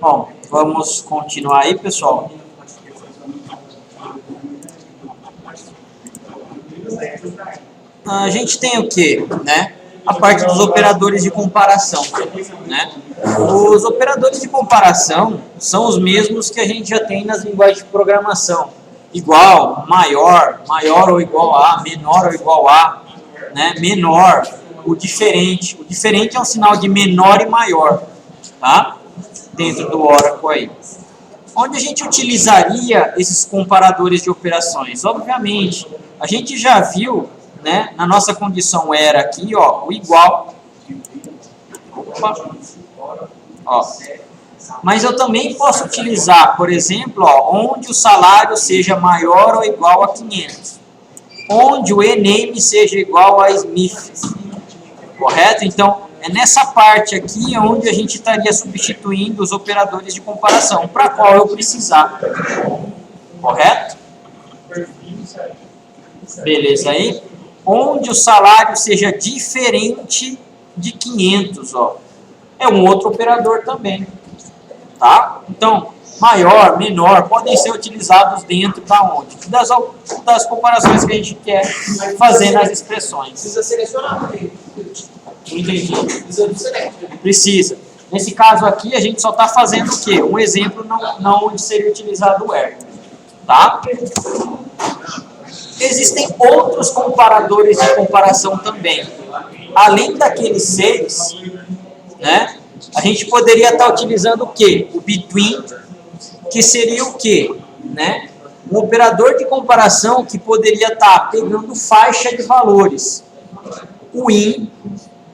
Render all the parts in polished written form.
Bom, vamos continuar aí, pessoal. A gente tem o que, né? A parte dos operadores de comparação, né? Os operadores de comparação são os mesmos que a gente já tem nas linguagens de programação. Igual, maior, maior ou igual a, menor ou igual a, né? Menor, o diferente. O diferente é um sinal de menor e maior, tá? Dentro do Oracle aí. Onde a gente utilizaria esses comparadores de operações? Obviamente, a gente já viu, né, na nossa condição era aqui, ó, o igual. Opa. Ó. Mas eu também posso utilizar, por exemplo, ó, onde o salário seja maior ou igual a 500. Onde o ename seja igual a Smith. Correto? Então, é nessa parte aqui onde a gente estaria substituindo os operadores de comparação, para qual eu precisar. Correto? Beleza aí? Onde o salário seja diferente de 500, ó. É um outro operador também. Tá? Então, maior, menor, podem ser utilizados dentro da onde? Das comparações que a gente quer fazer nas expressões. Precisa selecionar também. Entendi. Precisa. Nesse caso aqui, a gente só está fazendo o quê? Um exemplo não onde seria utilizado o where. Tá? Existem outros comparadores de comparação também. Além daqueles 6, né, a gente poderia estar utilizando o quê? O between, que seria o quê? Né? Um operador de comparação que poderia estar pegando faixa de valores. O in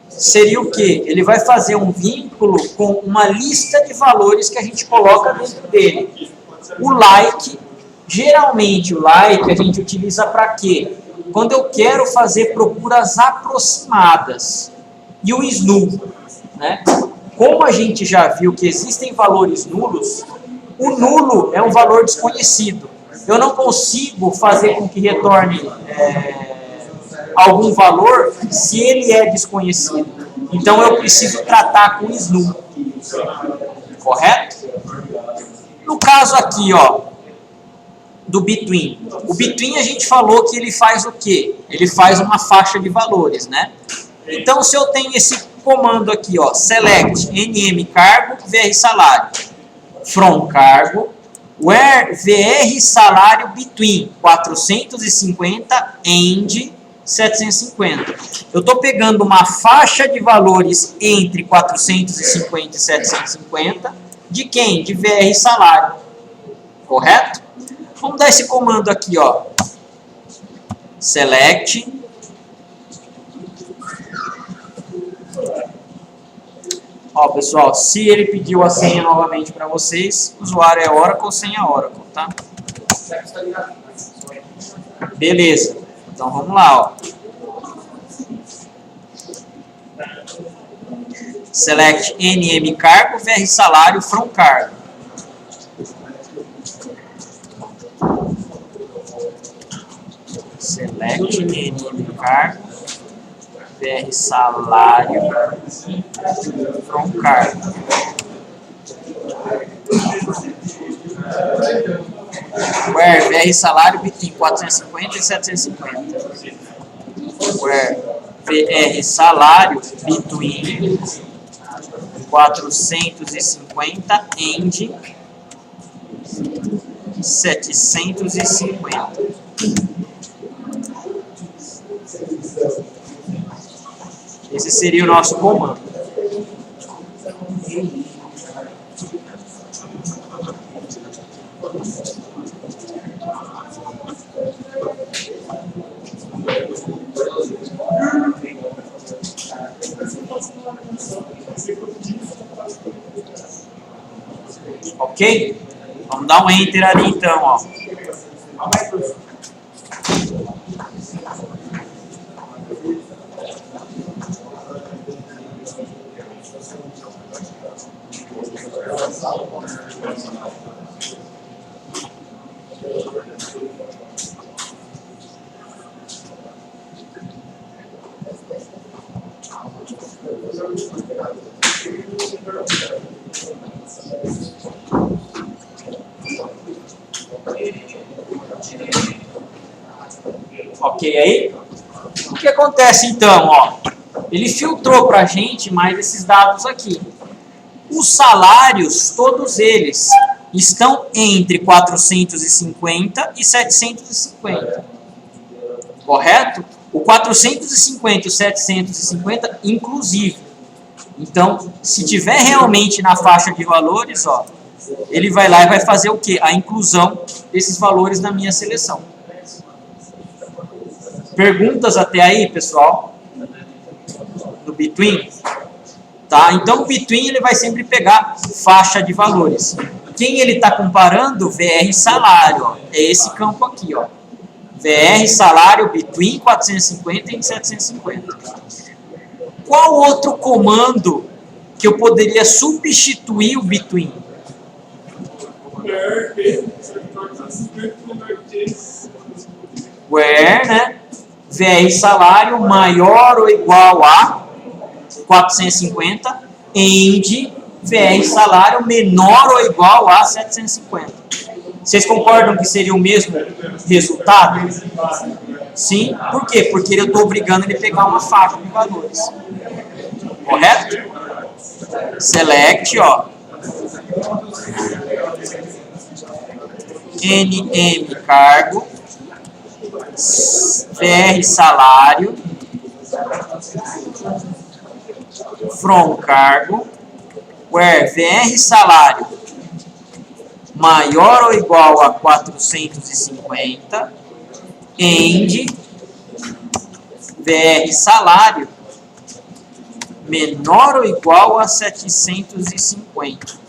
seria o quê? Ele vai fazer um vínculo com uma lista de valores que a gente coloca dentro dele. O like, geralmente o like a gente utiliza para quê? Quando eu quero fazer procuras aproximadas. E o snu, né? Como a gente já viu que existem valores nulos, o nulo é um valor desconhecido. Eu não consigo fazer com que retorne algum valor se ele é desconhecido. Então eu preciso tratar com snu. Correto? No caso aqui, ó, do between. O between a gente falou que ele faz o quê? Ele faz uma faixa de valores, né? Então se eu tenho esse comando aqui, ó, select nm cargo vr salário from cargo where vr salário between 450 and 750. Eu estou pegando uma faixa de valores entre 450 e 750 de quem? De VR salário. Correto? Vamos dar esse comando aqui, ó. Select. Ó, pessoal, se ele pediu a senha novamente para vocês, o usuário é Oracle, senha Oracle, tá? Beleza. Então vamos lá, ó. Select nm cargo vr salário from cargo. Select nm cargo vr salário from cargo. Where vr salário between 450 e 750. Where vr salário between 450 and 750. Esse seria o nosso comando. Ok? Vamos dar um enter ali então, ó. Ok aí? O que acontece então, ó? Ele filtrou para a gente mais esses dados aqui. Os salários, todos eles, estão entre 450 e 750. Correto? O 450 e o 750, inclusive. Então, se tiver realmente na faixa de valores, ó, ele vai lá e vai fazer o quê? A inclusão desses valores na minha seleção. Perguntas até aí, pessoal? Do Between? Tá? Então, o Between ele vai sempre pegar faixa de valores. Quem ele está comparando? VR salário. Ó. É esse campo aqui. Ó. VR salário Between 450 e 750. Qual outro comando que eu poderia substituir o Between? Where, né? VR salário maior ou igual a 450, end VR salário menor ou igual a 750. Vocês concordam que seria o mesmo resultado? Sim. Por quê? Porque eu estou obrigando ele a pegar uma faixa de valores. Correto? Select, ó. NM cargo, VR salário, from cargo, where VR salário maior ou igual a 450, end VR salário menor ou igual a 750.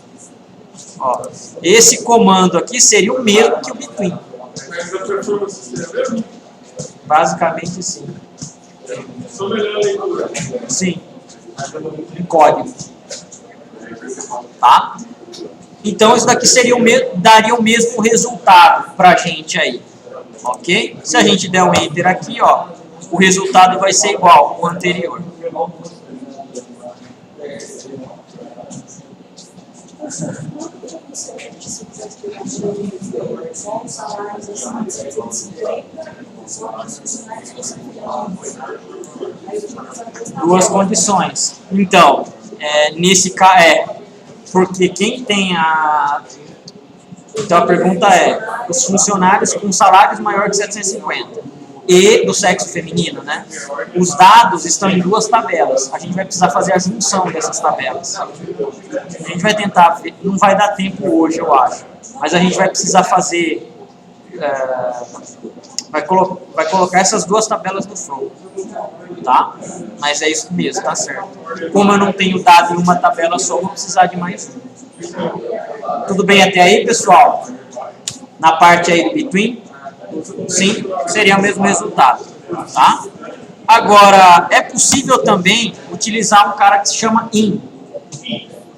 Ó, esse comando aqui seria o mesmo que o Between. Basicamente sim. Sim. Em código. Tá? Então isso daqui seria daria o mesmo resultado pra gente aí. Ok? Se a gente der um Enter aqui, ó, o resultado vai ser igual ao anterior. Duas condições. Então, nesse caso porque quem tem a... Então a pergunta é, os funcionários com salários maior que 750 e do sexo feminino, né? Os dados estão em duas tabelas. A gente vai precisar fazer a junção dessas tabelas. A gente vai tentar ver, não vai dar tempo hoje, eu acho. Mas a gente vai precisar fazer... vai colocar essas duas tabelas no front, tá? Mas é isso mesmo, tá certo. Como eu não tenho dado em uma tabela só, vou precisar de mais uma. Tudo bem até aí, pessoal? Na parte aí do Between? Sim, seria o mesmo resultado, tá? Agora, é possível também utilizar um cara que se chama in,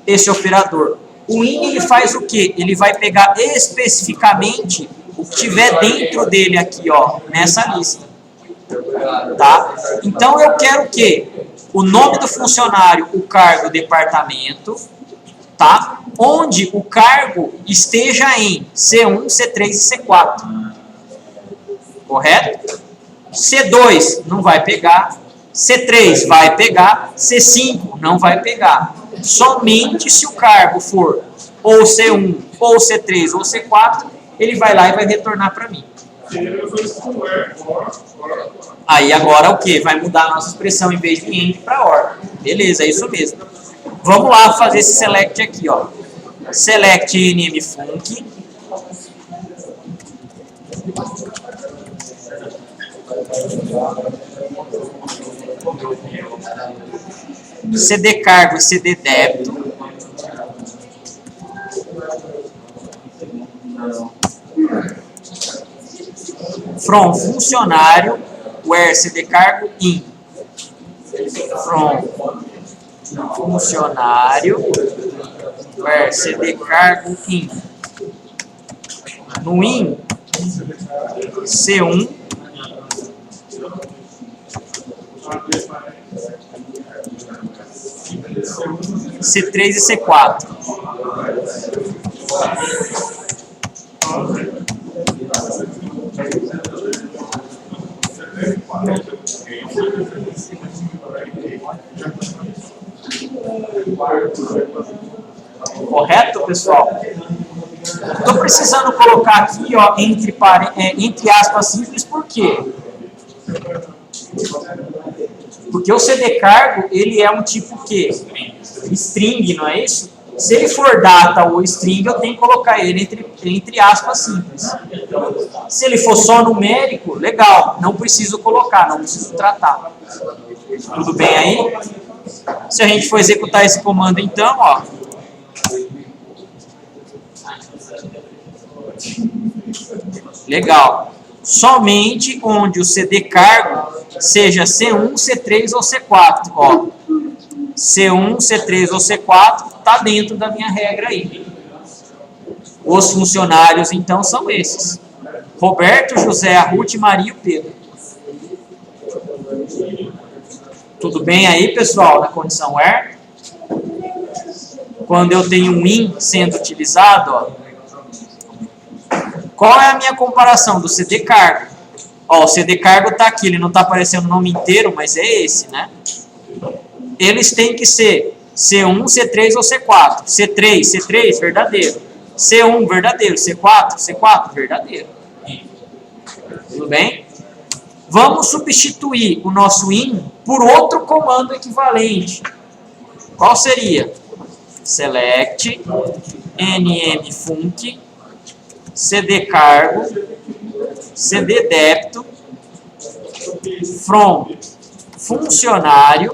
esse operador. O in, ele faz o quê? Ele vai pegar especificamente o que tiver dentro dele aqui, ó, nessa lista. Tá? Então, eu quero o quê? O nome do funcionário, o cargo, o departamento, tá? Onde o cargo esteja em C1, C3 e C4. Correto? C2 não vai pegar, C3 vai pegar, C5 não vai pegar. Somente se o cargo for ou C1, ou C3, ou C4, ele vai lá e vai retornar para mim. Aí agora o que? Vai mudar a nossa expressão em vez de end para or. Beleza, é isso mesmo. Vamos lá fazer esse select aqui, ó. Select nm func. CD cargo e CD débito. From funcionário, where CD cargo in. From funcionário, where CD cargo in. No in, C1, C3 e C4. Correto, pessoal? Estou precisando colocar aqui, ó, entre aspas simples, por quê? Porque o CD cargo, ele é um tipo que string, não é isso? Se ele for data ou string, eu tenho que colocar ele entre aspas simples. Se ele for só numérico, legal, não preciso colocar, não preciso tratar. Tudo bem aí? Se a gente for executar esse comando, então, ó. Legal. Somente onde o CD cargo seja C1, C3 ou C4. Ó. C1, C3 ou C4 está dentro da minha regra aí. Os funcionários, então, são esses. Roberto, José, a Ruth, Maria e o Pedro. Tudo bem aí, pessoal, na condição where? Quando eu tenho um in sendo utilizado, ó, qual é a minha comparação do CD cargo? Ó, o CD cargo está aqui, ele não está aparecendo o nome inteiro, mas é esse, né? Eles têm que ser C1, C3 ou C4. C3, C3, verdadeiro. C1, verdadeiro. C4, C4, verdadeiro. Tudo bem? Vamos substituir o nosso in por outro comando equivalente. Qual seria? Select, nmfunc, cd cargo, cd débito, from funcionário,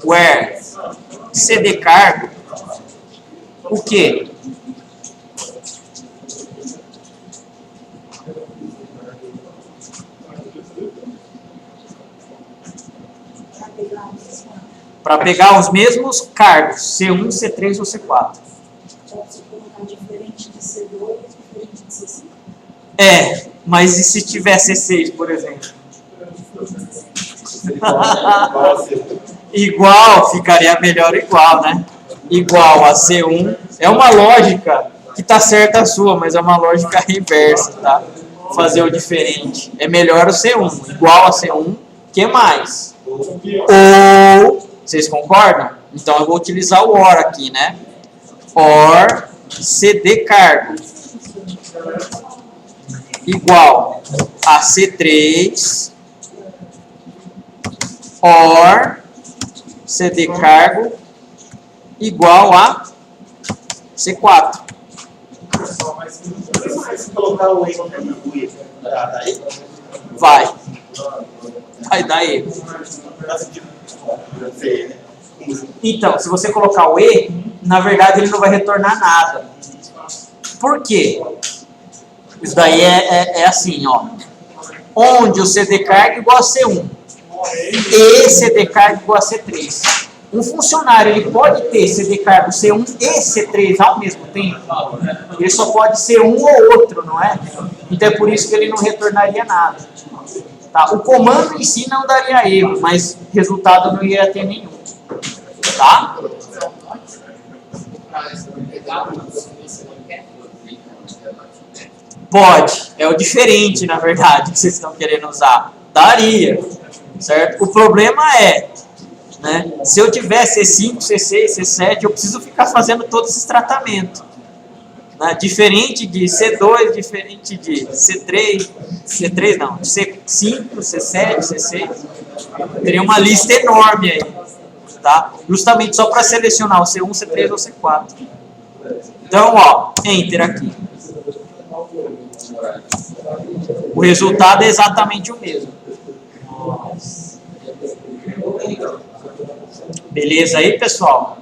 where cd cargo, o quê? Para pegar os mesmos cargos, C1, C3 ou C4. Posso colocar diferente de C2, diferente de C5? É, mas e se tiver C6, por exemplo? Igual, ficaria melhor igual, né? Igual a C1. É uma lógica que está certa a sua, mas é uma lógica reversa, tá? Fazer o diferente. É melhor o C1. Igual a C1, que mais? Ou, vocês concordam? Então eu vou utilizar o OR aqui, né? OR CD cargo igual a C3 OR CD cargo igual a C4. Vai dar erro. Então, se você colocar o E, na verdade ele não vai retornar nada. Por quê? Isso daí é assim, ó. Onde o CD cargo igual a C1 e CD cargo igual a C3. Um funcionário ele pode ter CD cargo C1 e C3 ao mesmo tempo. Ele só pode ser um ou outro, não é? Então é por isso que ele não retornaria nada. Tá? O comando em si não daria erro, mas resultado não ia ter nenhum. Tá? Pode. É o diferente, na verdade, que vocês estão querendo usar. Daria. Certo? O problema é, né, se eu tiver C5, C6, C7, eu preciso ficar fazendo todos esses tratamentos. Né? Diferente de C2, diferente de C3, C3 não, C5, C7, C6. Teria uma lista enorme aí. Tá? Justamente só para selecionar o C1, C3 ou C4. Então, ó, Enter aqui. O resultado é exatamente o mesmo. Beleza aí, pessoal?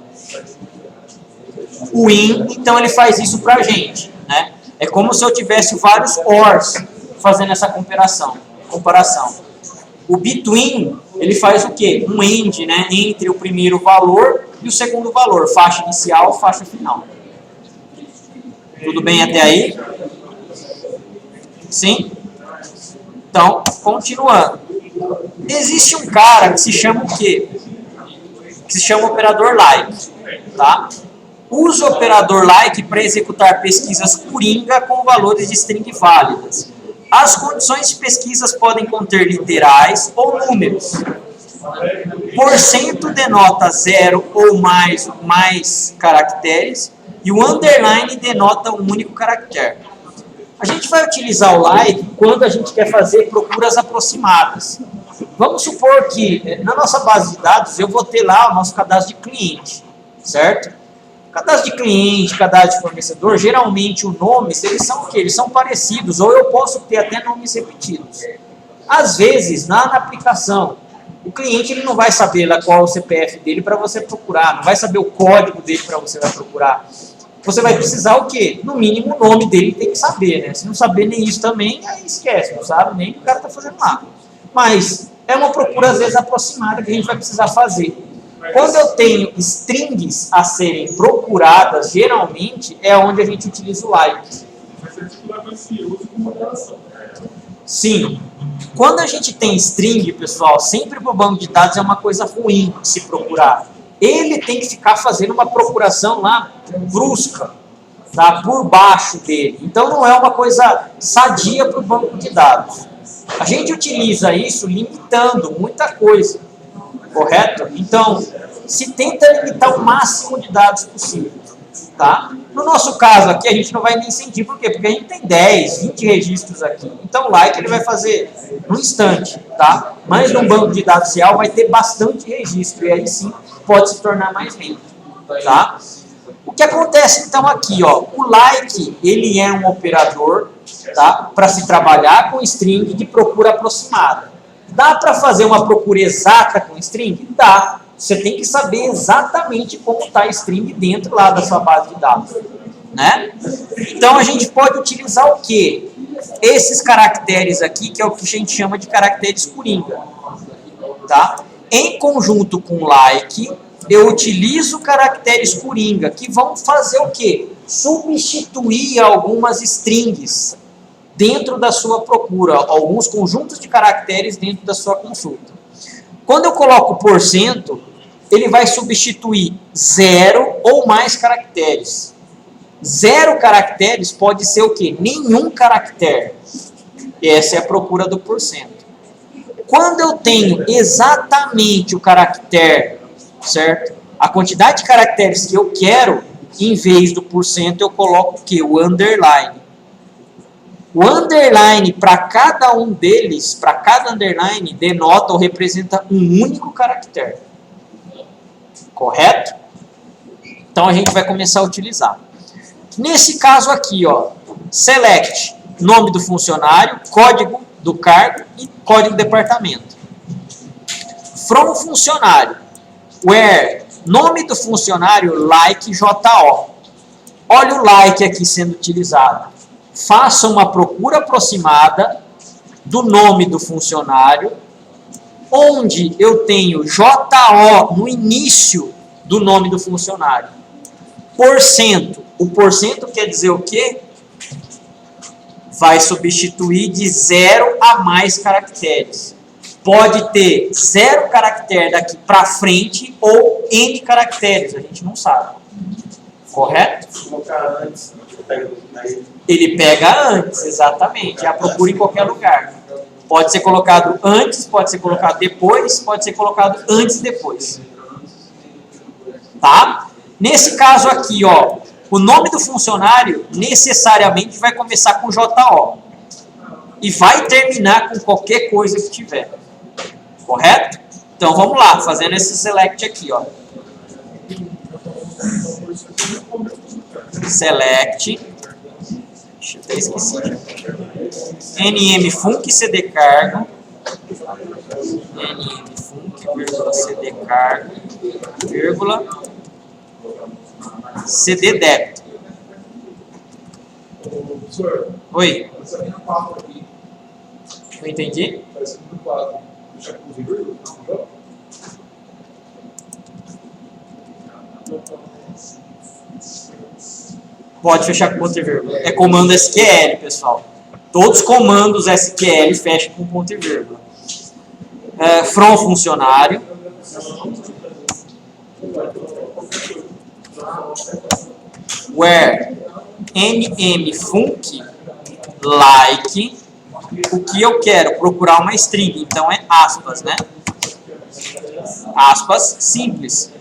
O in, então, ele faz isso pra gente, né? É como se eu tivesse vários ORs fazendo essa comparação. O between, ele faz o quê? Um end, né? Entre o primeiro valor e o segundo valor. Faixa inicial, faixa final. Tudo bem até aí? Sim? Então, continuando. Existe um cara que se chama o quê? Que se chama operador like, tá? Usa o operador like para executar pesquisas coringa com valores de string válidas. As condições de pesquisas podem conter literais ou números. Porcento denota 0 ou mais caracteres. E o underline denota um único caractere. A gente vai utilizar o like quando a gente quer fazer procuras aproximadas. Vamos supor que na nossa base de dados eu vou ter lá o nosso cadastro de cliente, certo? Cadastro de cliente, cadastro de fornecedor, geralmente os nomes, eles são o quê? Eles são parecidos, ou eu posso ter até nomes repetidos. Às vezes, na aplicação, o cliente ele não vai saber lá qual é o CPF dele para você procurar, não vai saber o código dele para você vai procurar. Você vai precisar o quê? No mínimo o nome dele tem que saber, né? Se não saber nem isso também, aí esquece, não sabe nem o que o cara está fazendo lá. Mas é uma procura às vezes aproximada que a gente vai precisar fazer. Quando eu tenho strings a serem procuradas, geralmente é onde a gente utiliza o like. Sim. Quando a gente tem string, pessoal, sempre para o banco de dados é uma coisa ruim de se procurar. Ele tem que ficar fazendo uma procuração lá brusca, tá? Por baixo dele. Então não é uma coisa sadia para o banco de dados. A gente utiliza isso limitando muita coisa, correto? Então, se tenta limitar o máximo de dados possível, tá? No nosso caso aqui, a gente não vai nem sentir, por quê? Porque a gente tem 10, 20 registros aqui. Então, o like ele vai fazer no instante, tá? Mas num banco de dados real vai ter bastante registro, e aí sim pode se tornar mais lento, tá? O que acontece então aqui, ó, o like, ele é um operador, tá? Para se trabalhar com string de procura aproximada. Dá para fazer uma procura exata com string? Dá. Você tem que saber exatamente como está a string dentro lá da sua base de dados, né? Então a gente pode utilizar o quê? Esses caracteres aqui, que é o que a gente chama de caracteres coringa, tá? Em conjunto com like, eu utilizo caracteres coringa, que vão fazer o quê? Substituir algumas strings dentro da sua procura, alguns conjuntos de caracteres dentro da sua consulta. Quando eu coloco porcento, ele vai substituir 0 ou mais caracteres. 0 caracteres pode ser o quê? Nenhum caractere. Essa é a procura do porcento. Quando eu tenho exatamente o caractere, certo? A quantidade de caracteres que eu quero, em vez do porcento, eu coloco o quê? O underline. O underline, para cada um deles, para cada underline, denota ou representa um único caractere. Correto? Então a gente vai começar a utilizar. Nesse caso aqui, ó, select, nome do funcionário, código do cargo e código do departamento. From funcionário, where, nome do funcionário, like JO. Olha o like aqui sendo utilizado. Faça uma procura aproximada do nome do funcionário, onde eu tenho JO no início do nome do funcionário. Porcento. O porcento quer dizer o quê? Vai substituir de 0 a mais caracteres. Pode ter 0 caractere daqui para frente ou N caracteres, a gente não sabe. Correto? Ele pega antes, exatamente. A procura em qualquer lugar. Pode ser colocado antes, pode ser colocado depois, pode ser colocado antes e depois. Tá? Nesse caso aqui, ó, o nome do funcionário necessariamente vai começar com JO. E vai terminar com qualquer coisa que tiver. Correto? Então vamos lá, fazendo esse select aqui, ó. Select. Deixa eu até esquecer. nmfunc cd cargo. nmfunc, vírgula, cd cargo, vírgula, cd débito. Oi. Não entendi? Pode fechar com ponto e vírgula. É comando SQL, pessoal. Todos os comandos SQL fecham com ponto e vírgula. From funcionário. Where nmfunc like. O que eu quero? Procurar uma string. Então é aspas, né? aspas, simples.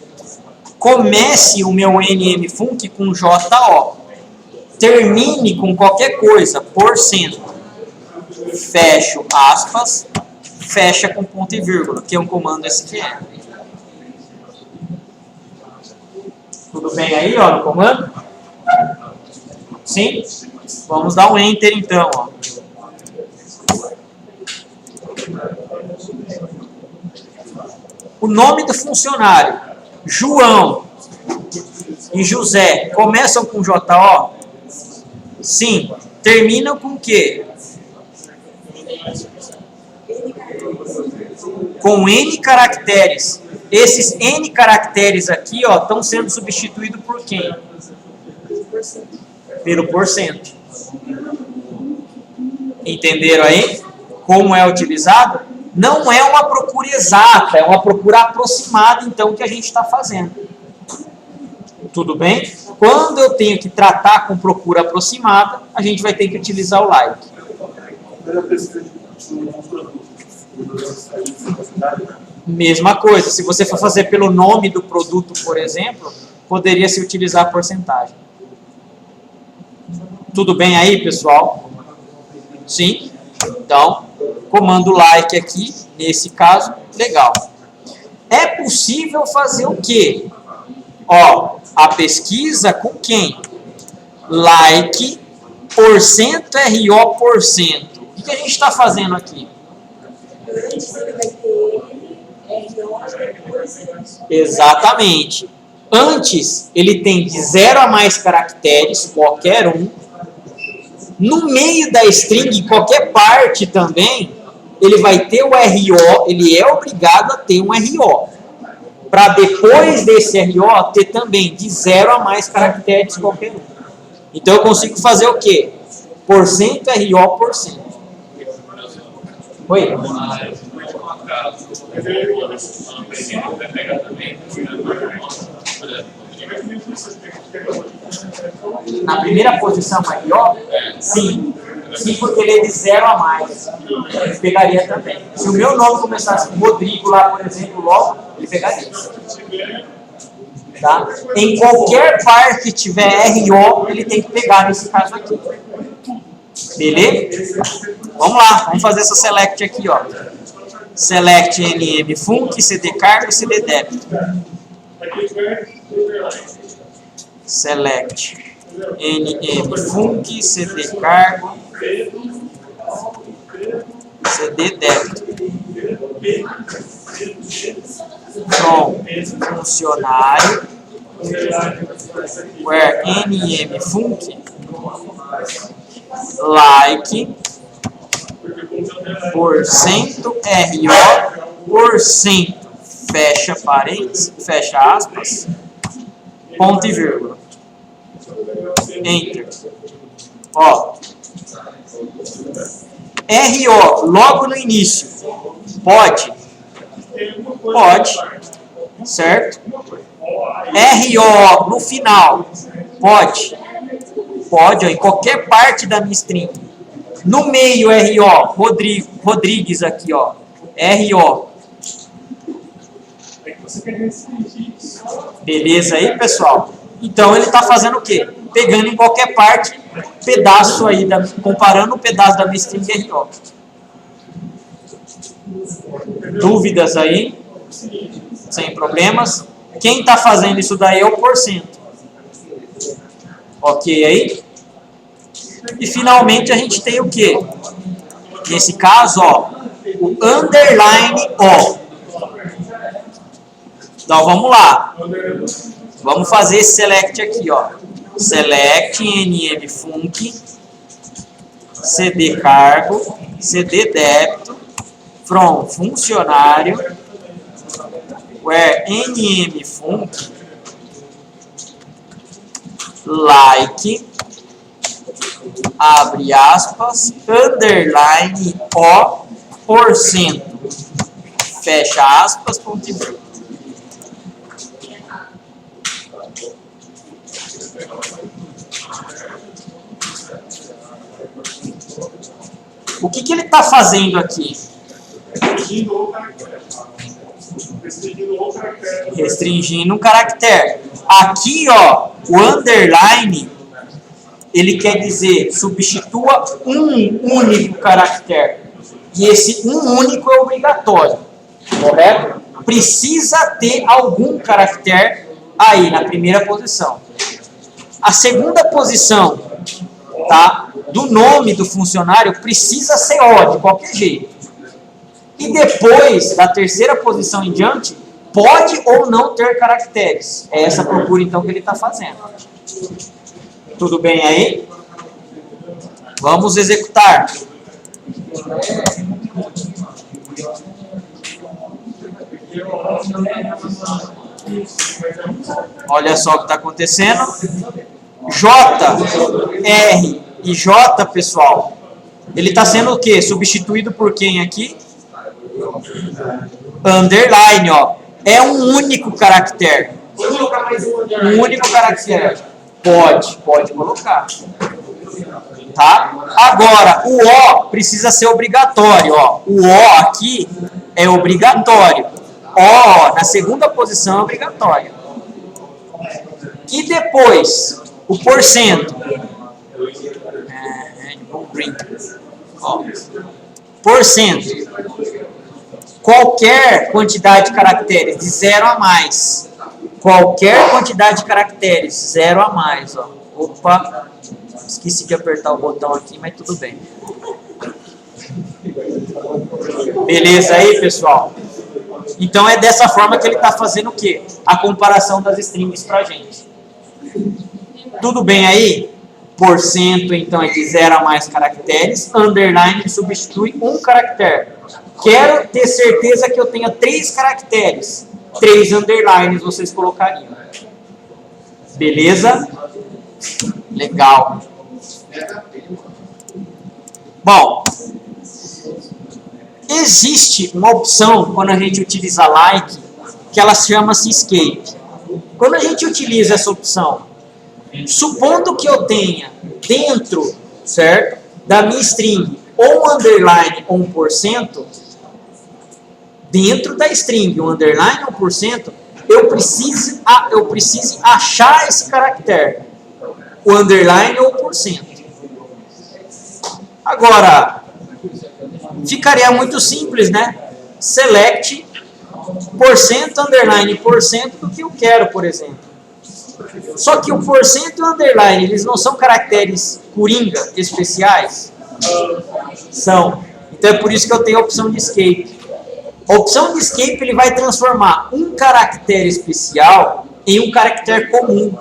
Comece o meu NMFunc com JO. Termine com qualquer coisa, porcento. Fecho aspas, fecha com ponto e vírgula, que é um comando SQL. Tudo bem aí, ó, no comando? Sim? Vamos dar um Enter então, ó. O nome do funcionário, João e José, começam com JO? Sim. Terminam com o quê? Com N caracteres. Esses N caracteres aqui, ó, estão sendo substituídos por quem? Pelo porcento. Entenderam aí? Como é utilizado? Não é uma procura exata, é uma procura aproximada, então, que a gente está fazendo. Tudo bem? Quando eu tenho que tratar com procura aproximada, a gente vai ter que utilizar o like. Mesma coisa, se você for fazer pelo nome do produto, por exemplo, poderia se utilizar a porcentagem. Tudo bem aí, pessoal? Sim? Então, comando like aqui, nesse caso, legal. É possível fazer o quê? Ó, a pesquisa com quem? Like, porcento, RO, porcento. O que a gente está fazendo aqui? Antes ele vai ter RO, depois Exatamente. Antes, ele tem de 0 a mais caracteres, qualquer um. No meio da string, em qualquer parte também, ele vai ter o RO, ele é obrigado a ter um RO. Para depois desse RO, ter também de 0 a mais caracteres, qualquer um. Então, eu consigo fazer o quê? Porcento, RO, porcento. Oi? Na primeira posição RO? Sim. Sim, porque ele é de 0 a mais. Ele pegaria também. Se o meu nome começasse com Rodrigo lá, por exemplo, logo, ele pegaria. Tá? Em qualquer par que tiver RO, ele tem que pegar nesse caso aqui. Beleza? Vamos lá, vamos fazer essa select aqui, ó. Select NMFunc, CD cargo, CD débito. Select NMFunc, CD cargo, CD débito. From funcionário, where NMFunc, like, porcento, RO, porcento, fecha parênteses, fecha aspas, ponto e vírgula. Enter. Ó. RO, logo no início, pode? Pode. Certo? RO no final, pode? Pode, ó, em qualquer parte da minha string. No meio, RO, Rodrigues aqui, ó. RO. Beleza aí, pessoal? Então, ele está fazendo o quê? Pegando em qualquer parte, pedaço aí, comparando o pedaço da minha string RO. Dúvidas aí? Sem problemas. Quem está fazendo isso daí é o porcento. Ok aí? E finalmente a gente tem o quê? Nesse caso, ó, o underline O. Então vamos lá. Vamos fazer esse select aqui, ó. Select NMFunc, CD cargo, CD débito, from funcionário, where NMFunc, like, abre aspas, underline O, porcento, fecha aspas, ponto e vírgula. O que ele está fazendo aqui? Restringindo um caractere. Aqui, ó, o underline, ele quer dizer, substitua um único caractere. E esse um único é obrigatório, correto? Precisa ter algum caractere aí, na primeira posição. A segunda posição, tá, do nome do funcionário precisa ser O, de qualquer jeito. E depois, da terceira posição em diante, pode ou não ter caracteres. É essa procura, então, que ele está fazendo. Tudo bem aí? Vamos executar. Olha só o que está acontecendo. J, R e J, pessoal, ele está sendo o quê? Substituído por quem aqui? Underline, ó. É um único caractere. Pode colocar mais um underline. Um único caractere. Pode colocar. Tá? Agora, o O precisa ser obrigatório, ó. O O aqui é obrigatório. O na segunda posição é obrigatório. E depois, o porcento. Ó. Porcento. Qualquer quantidade de caracteres de 0 a mais. Qualquer quantidade de caracteres 0 a mais, ó. Opa, esqueci de apertar o botão aqui, mas tudo bem. Beleza aí, pessoal? Então é dessa forma que ele está fazendo o quê? A comparação das strings pra gente. Tudo bem aí? Porcento, então, é de 0 a mais caracteres. Underline substitui um caractere. Quero ter certeza que eu tenha 3 caracteres. 3 underlines vocês colocariam. Beleza? Legal. Bom, existe uma opção quando a gente utiliza like, que ela chama-se escape. Quando a gente utiliza essa opção, supondo que eu tenha dentro, certo, da minha string ou um underline ou 1%, dentro da string, um underline ou 1%, eu preciso achar esse caractere, o underline ou 1%. Agora, ficaria muito simples, né? Select porcento, underline, porcento do que eu quero, por exemplo. Só que o porcento e o underline, eles não são caracteres coringa especiais? São. Então é por isso que eu tenho a opção de escape. A opção de escape, ele vai transformar um caractere especial em um caractere comum.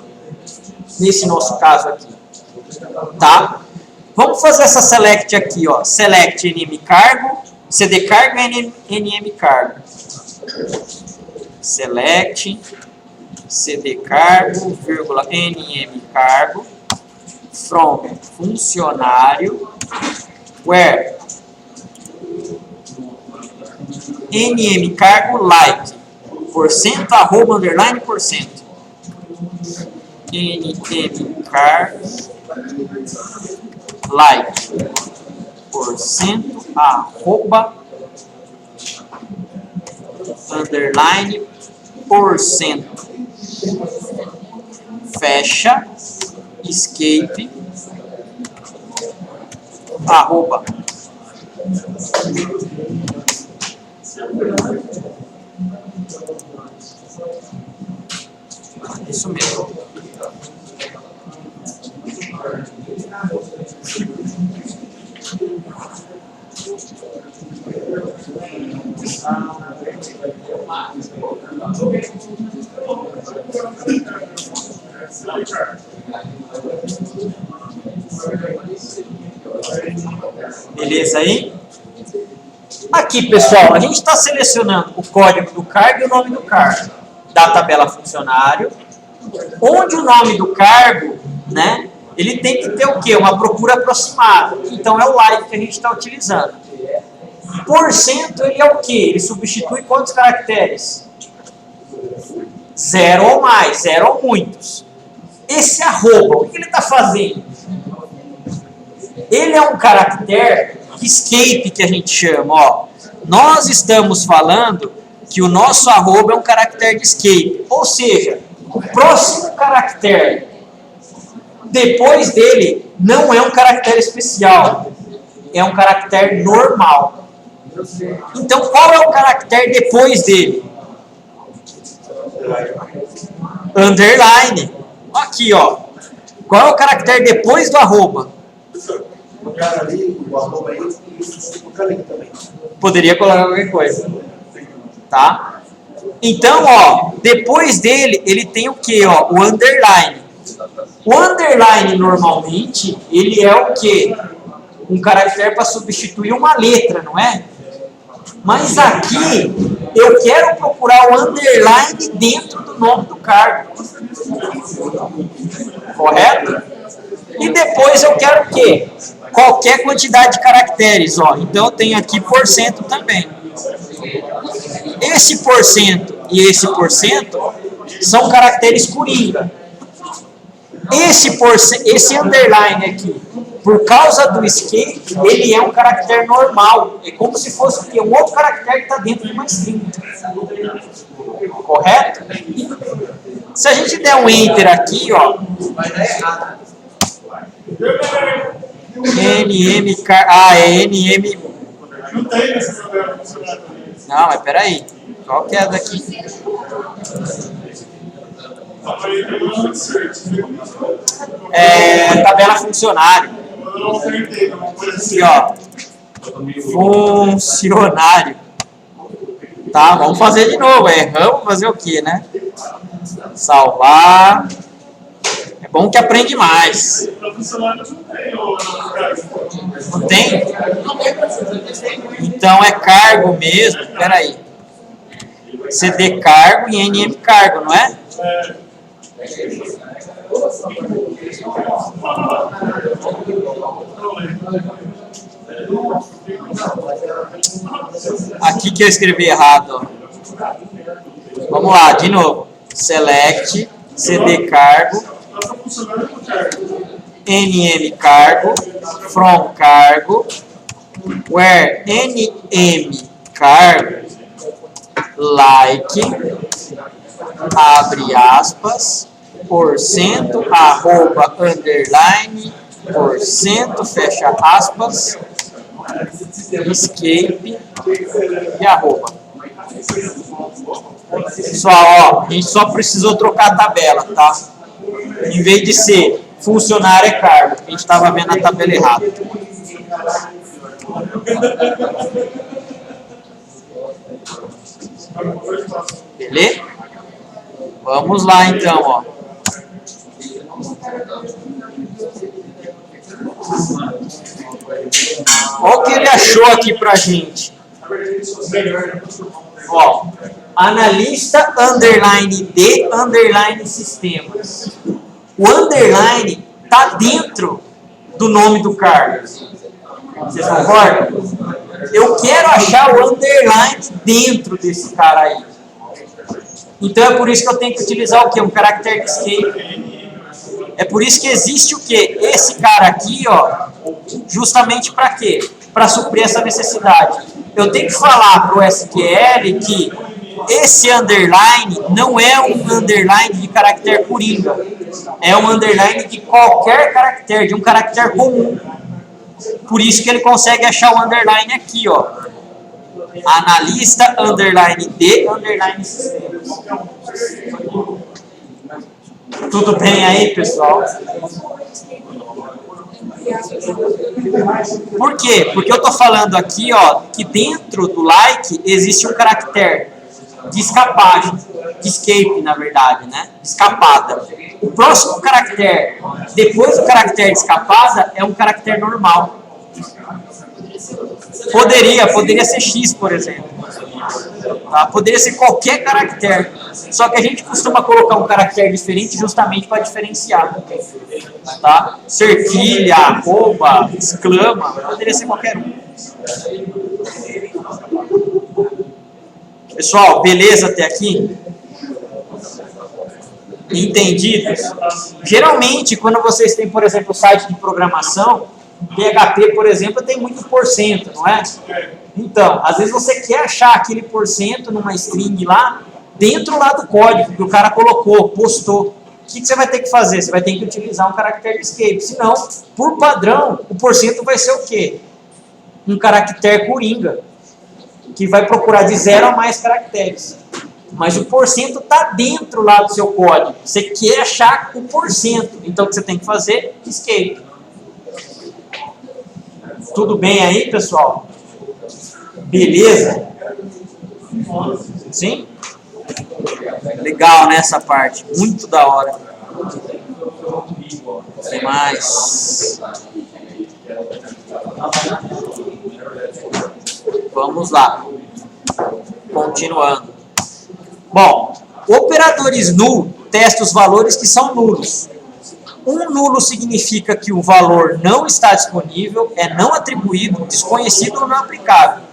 Nesse nosso caso aqui. Tá? Vamos fazer essa select aqui, ó. Select nm cargo, cd cargo nm cargo. Select cd cargo, vírgula, nm cargo, from funcionário, where nm cargo like, porcento, arroba, underline, porcento. nm cargo like, porcento, arroba, underline, porcento. Fecha, escape, arroba. Isso mesmo. Beleza aí? Aqui, pessoal, a gente está selecionando o código do cargo e o nome do cargo da tabela funcionário, onde o nome do cargo, né, ele tem que ter o quê? Uma procura aproximada. Então é o like que a gente está utilizando. Porcento, ele é o quê? Ele substitui quantos caracteres? 0 ou mais, 0 ou muitos. Esse arroba, o que ele está fazendo? Ele é um caractere escape que a gente chama, ó. Nós estamos falando que o nosso arroba é um caractere de escape. Ou seja, o próximo caractere depois dele não é um caractere especial, é um caractere normal. Então, qual é o caractere depois dele? Underline. Aqui, ó. Qual é o caractere depois do arroba? Poderia colocar qualquer coisa. Tá? Então, ó, depois dele, ele tem o que, ó? O underline. O underline, normalmente, ele é o quê? Um caractere para substituir uma letra, não é? Mas aqui, eu quero procurar o underline dentro do nome do cargo. Correto? E depois eu quero o quê? Qualquer quantidade de caracteres, ó. Então, eu tenho aqui % também. Esse % e esse % são caracteres coringa. Esse underline aqui, por causa do escape, ele é um caractere normal. É como se fosse um outro caractere que está dentro de uma string. Correto? Se a gente der um enter aqui, ó. Vai dar errado. NM. Ah, é NM. Não tem nesse programa funcionando. Não, mas peraí. Qual que é daqui? Tabela funcionário. Aqui, ó. Funcionário. Tá, vamos fazer de novo. Erramos, fazer o quê, né? Salvar. É bom que aprende mais. Não tem? Então é cargo mesmo. Peraí. CD cargo e NM cargo, não é? Aqui que eu escrevi errado. Ó. Vamos lá, de novo. Select, CD cargo, NM cargo, from cargo, where NM cargo, like, abre aspas, %, arroba, underline, %, fecha aspas, escape e arroba. Pessoal, ó, a gente só precisou trocar a tabela, tá? Em vez de ser funcionário é cargo, a gente estava vendo a tabela errada. Beleza? Vamos lá então, ó. Olha o que ele achou aqui pra gente. Ó, analista underline de underline sistemas. O underline tá dentro do nome do cargo. Vocês concordam? Eu quero achar o underline dentro desse cara aí. Então é por isso que eu tenho que utilizar o quê? Um caractere de escape. É por isso que existe o quê? Esse cara aqui, ó, justamente para quê? Para suprir essa necessidade. Eu tenho que falar para o SQL que esse underline não é um underline de caractere coringa. É um underline de qualquer caractere, de um caractere comum. Por isso que ele consegue achar o underline aqui, ó. Analista underline de underline sistemas. Tudo bem aí, pessoal? Por quê? Porque eu estou falando aqui, ó, que dentro do like existe um caractere de escapagem, de escape, na verdade, né? Escapada. O próximo caractere, depois do caractere de escapada, é um caractere normal. Poderia ser X, por exemplo. Tá? Poderia ser qualquer caractere. Só que a gente costuma colocar um caractere diferente justamente para diferenciar. Tá? Cerquilha, arroba, exclama, poderia ser qualquer um. Pessoal, beleza até aqui? Entendidos? Geralmente, quando vocês têm, por exemplo, site de programação, PHP, por exemplo, tem muito %, não é? Então, às vezes você quer achar aquele porcento numa string lá, dentro lá do código que o cara colocou, postou. O que você vai ter que fazer? Você vai ter que utilizar um caractere escape. Senão, por padrão, o porcento vai ser o quê? Um caractere coringa, que vai procurar de 0 a mais caracteres. Mas o porcento está dentro lá do seu código. Você quer achar o porcento. Então, o que você tem que fazer? Escape. Tudo bem aí, pessoal? Beleza? Sim? Legal, né, essa parte. Muito da hora. Tem mais. Vamos lá. Continuando. Bom, operadores null testa os valores que são nulos. Um nulo significa que o valor não está disponível, é não atribuído, desconhecido ou não aplicável.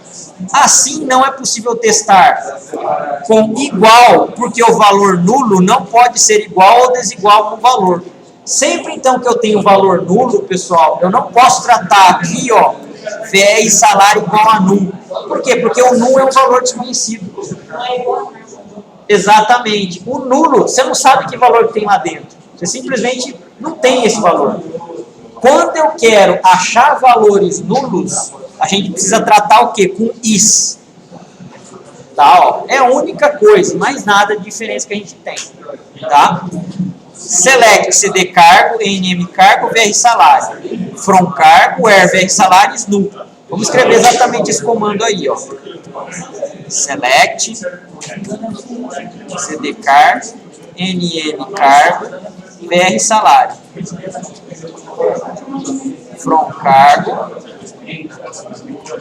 Assim, não é possível testar com igual, porque o valor nulo não pode ser igual ou desigual com o valor. Sempre, então, que eu tenho valor nulo, pessoal, eu não posso tratar aqui, ó, VE e salário igual a null. Por quê? Porque o null é um valor desconhecido. Exatamente. O nulo, você não sabe que valor tem lá dentro. Você simplesmente não tem esse valor. Quando eu quero achar valores nulos, a gente precisa tratar o quê? Com is. Tá, ó. É a única coisa, mais nada de diferença que a gente tem. Tá? Select cd cargo, nm cargo, vr salário. From cargo, where vr salário is null. Vamos escrever exatamente esse comando aí, ó. Select cd cargo, nm cargo, vr salário. From cargo,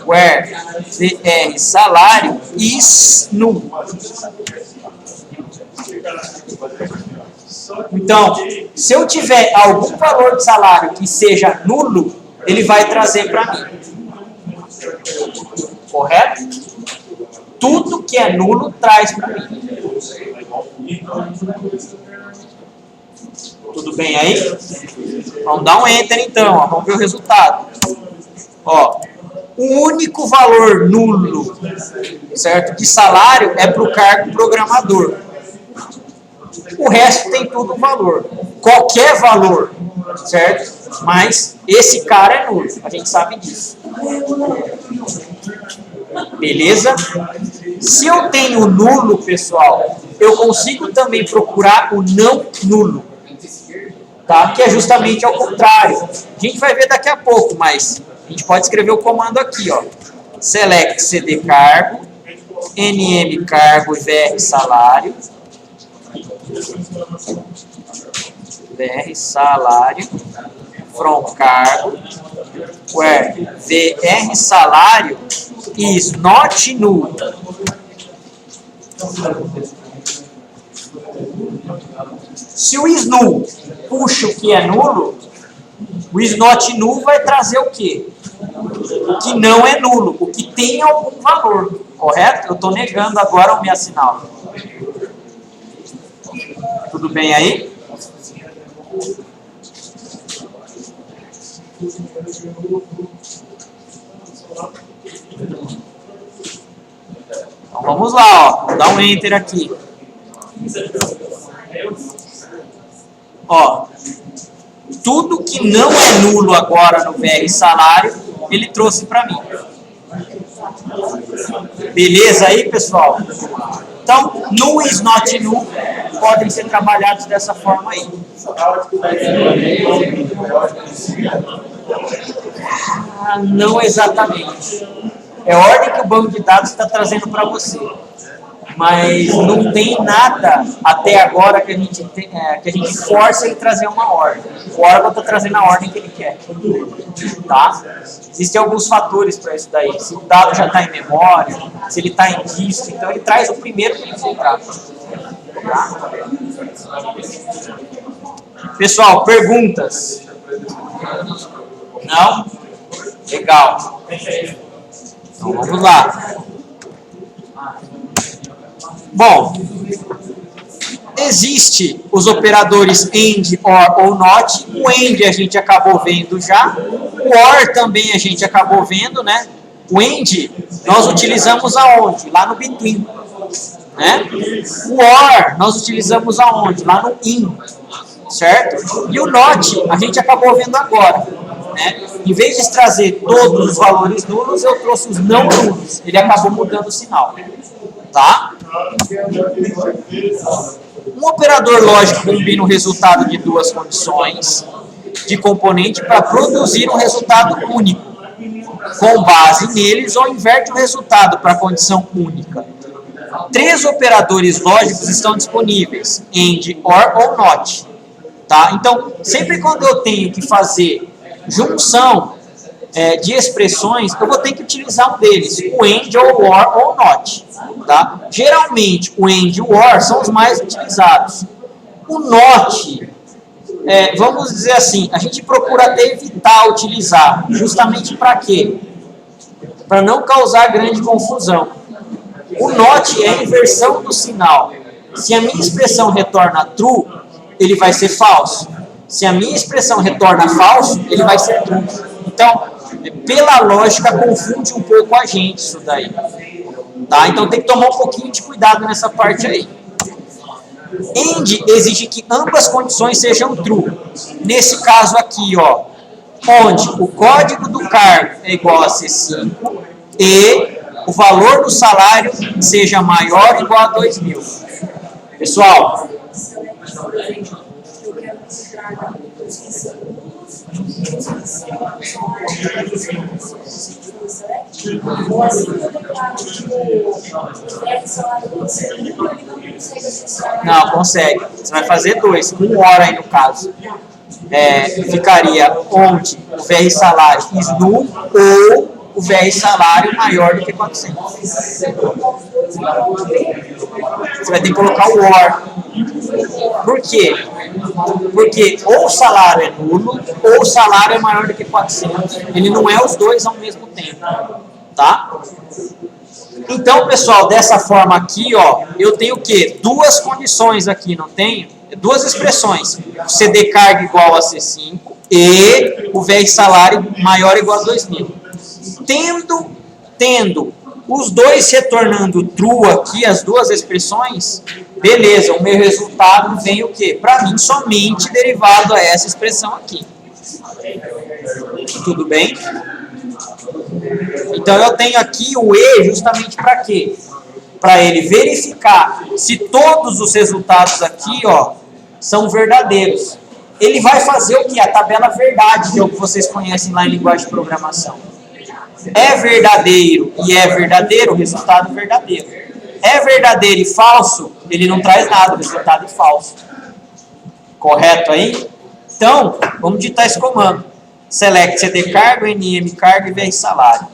where vr salário is null. Então, se eu tiver algum valor de salário que seja nulo, ele vai trazer para mim. Correto? Tudo que é nulo traz para mim. Tudo bem aí? Vamos dar um enter então, ó. Vamos ver o resultado. Ó, o único valor nulo, certo, de salário é para o cargo programador. O resto tem tudo um valor. Qualquer valor, certo? Mas esse cara é nulo. A gente sabe disso. Beleza? Se eu tenho nulo, pessoal, eu consigo também procurar o não nulo. Tá? Que é justamente ao contrário. A gente vai ver daqui a pouco, mas a gente pode escrever o comando aqui, ó. Select cd cargo, nm cargo e vr salário. Vr salário from cargo where vr salário is not null. Se o is null puxa o que é nulo, o is not null vai trazer o quê? O que não é nulo, o que tem algum valor, correto? Eu estou negando agora o meu sinal. Tudo bem aí? Então vamos lá, ó. Vou dar um enter aqui. Ó, tudo que não é nulo agora no VR salário, ele trouxe para mim. Beleza aí, pessoal? Então, null is not null podem ser trabalhados dessa forma aí. Não exatamente. É a ordem que o banco de dados está trazendo para você. Mas não tem nada até agora que a gente força ele trazer uma ordem. O órgão está trazendo a ordem que ele quer. Tá? Existem alguns fatores para isso daí. Se o dado já está em memória, se ele está em disco, então ele traz o primeiro que ele encontrar. Tá? Pessoal, perguntas? Não? Legal. Então vamos lá. Bom, existe os operadores AND, OR ou NOT. O AND a gente acabou vendo já. O OR também a gente acabou vendo, né? O AND nós utilizamos aonde? Lá no between. Né? O OR nós utilizamos aonde? Lá no IN. Certo? E o NOT a gente acabou vendo agora. Né? Em vez de trazer todos os valores nulos, eu trouxe os não nulos. Ele acabou mudando o sinal. Tá? Um operador lógico combina o resultado de duas condições de componente para produzir um resultado único. Com base neles, ou inverte o resultado para a condição única. 3 operadores lógicos estão disponíveis: AND, OR ou NOT. Tá? Então, sempre quando eu tenho que fazer junção de expressões, eu vou ter que utilizar um deles, o AND ou o OR ou o NOT. Tá? Geralmente, o AND e o OR são os mais utilizados. O NOT, vamos dizer assim, a gente procura até evitar utilizar, justamente para quê? Para não causar grande confusão. O NOT é a inversão do sinal. Se a minha expressão retorna true, ele vai ser falso. Se a minha expressão retorna falso, ele vai ser true. Então, pela lógica, confunde um pouco a gente isso daí. Tá? Então tem que tomar um pouquinho de cuidado nessa parte aí. AND exige que ambas condições sejam true. Nesse caso aqui, ó, onde o código do cargo é igual a C5 e o valor do salário seja maior ou igual a 2.000. Pessoal, ou assim que eu declaro que o salário do segundo, ele não consegue associar. não, consegue. Você vai fazer 2, com hora aí no caso. Ficaria onde o VR salário is null ou o VR salário maior do que 400. Você vai ter que colocar o OR. Por quê? Porque ou o salário é nulo ou o salário é maior do que 400. Ele não é os dois ao mesmo tempo. Tá? Então, pessoal, dessa forma aqui, ó, eu tenho o quê? 2 condições aqui, não tenho? 2 expressões. O CD carga igual a C5 e o VR salário maior ou igual a 2.000. Tendo os dois retornando true aqui, as 2 expressões, beleza, o meu resultado vem o quê? Para mim, somente derivado a essa expressão aqui. Tudo bem? Então, eu tenho aqui o E justamente para quê? Para ele verificar se todos os resultados aqui, ó, são verdadeiros. Ele vai fazer o que? A tabela verdade, que é o que vocês conhecem lá em linguagem de programação. É verdadeiro e é verdadeiro, o resultado é verdadeiro. É verdadeiro e falso, ele não traz nada, o resultado é falso. Correto aí? Então, vamos digitar esse comando. Select CD cargo, NM cargo e VR salário.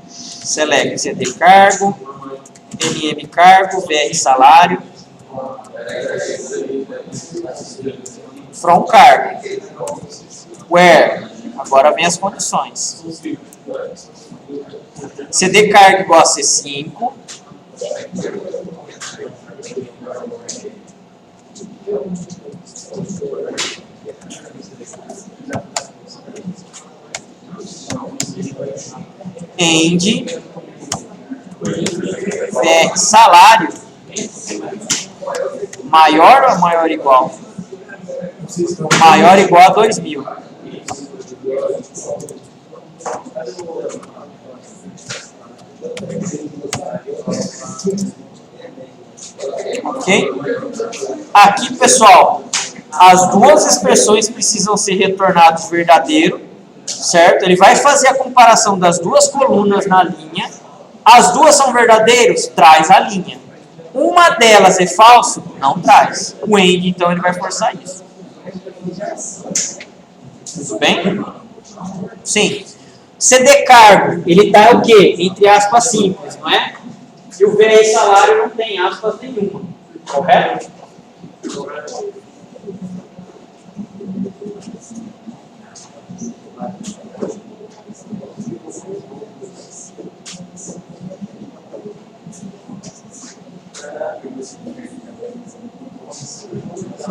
Select CD cargo, NM cargo, VR salário. From cargo. Where? Agora vem as condições. CD cargo igual a C5. AND VR salário maior ou maior ou igual? Maior ou igual a 2.000. Ok? Aqui, pessoal, as 2 expressões precisam ser retornadas verdadeiro, certo? Ele vai fazer a comparação das 2 colunas na linha. As 2 são verdadeiros? Traz a linha. Uma delas é falso? Não traz. O AND, então, ele vai forçar isso. Tudo bem? Sim. CD cargo, ele está o quê? Entre aspas simples, não é? E o VR salário não tem aspas nenhuma. Correto?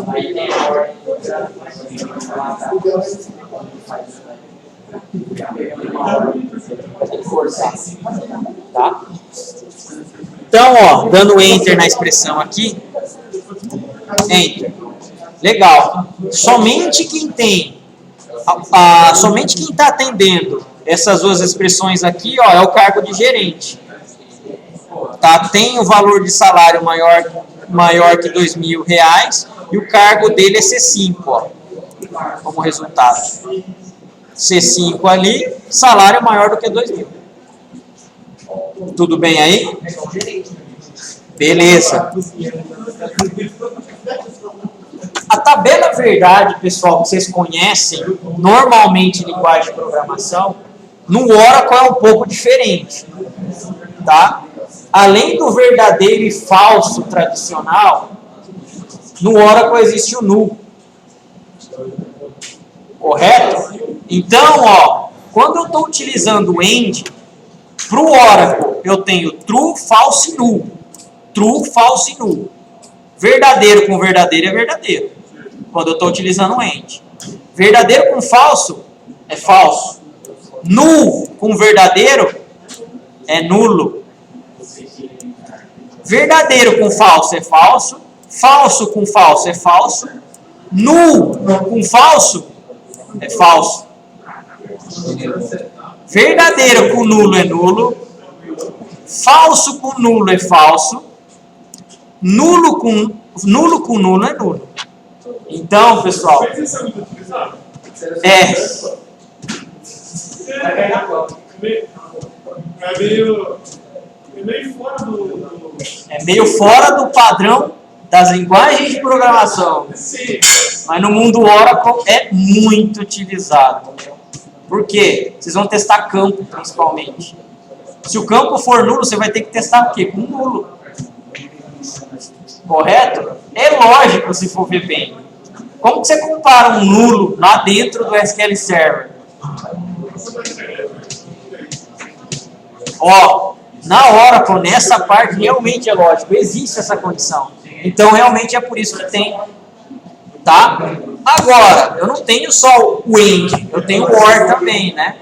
Aí tem a ordem. Tá? Então, ó, dando Enter na expressão aqui, Enter. Legal. Somente quem tem, somente quem está atendendo essas duas expressões aqui, ó, é o cargo de gerente. Tá? Tem o valor de salário maior que R$2.000 e o cargo dele é C5, ó, como resultado. C5 ali, salário maior do que 2.000. Tudo bem aí? Beleza. A tabela verdade, pessoal, que vocês conhecem, normalmente em linguagem de programação, no Oracle é um pouco diferente. Tá? Além do verdadeiro e falso tradicional, no Oracle existe o null. Correto? Então, ó, quando eu estou utilizando o AND, para o Oracle eu tenho true, false e null. True, false e null. Verdadeiro com verdadeiro é verdadeiro, quando eu estou utilizando o AND. Verdadeiro com falso é falso. Null com verdadeiro é nulo. Verdadeiro com falso é falso. Falso com falso é falso. Null com falso é falso. Verdadeiro com nulo é nulo. Falso com nulo é falso. Nulo com nulo é nulo. Então, pessoal, é meio fora do padrão das linguagens de programação. Mas no mundo Oracle é muito utilizado. Por quê? Vocês vão testar campo, principalmente. Se o campo for nulo, você vai ter que testar o quê? Com nulo. Correto? É lógico, se for ver bem. Como que você compara um nulo lá dentro do SQL Server? Ó, na Oracle, nessa parte, realmente é lógico. Existe essa condição. Então, realmente é por isso que tem. Tá? Agora, eu não tenho só o AND, eu tenho o OR também, né?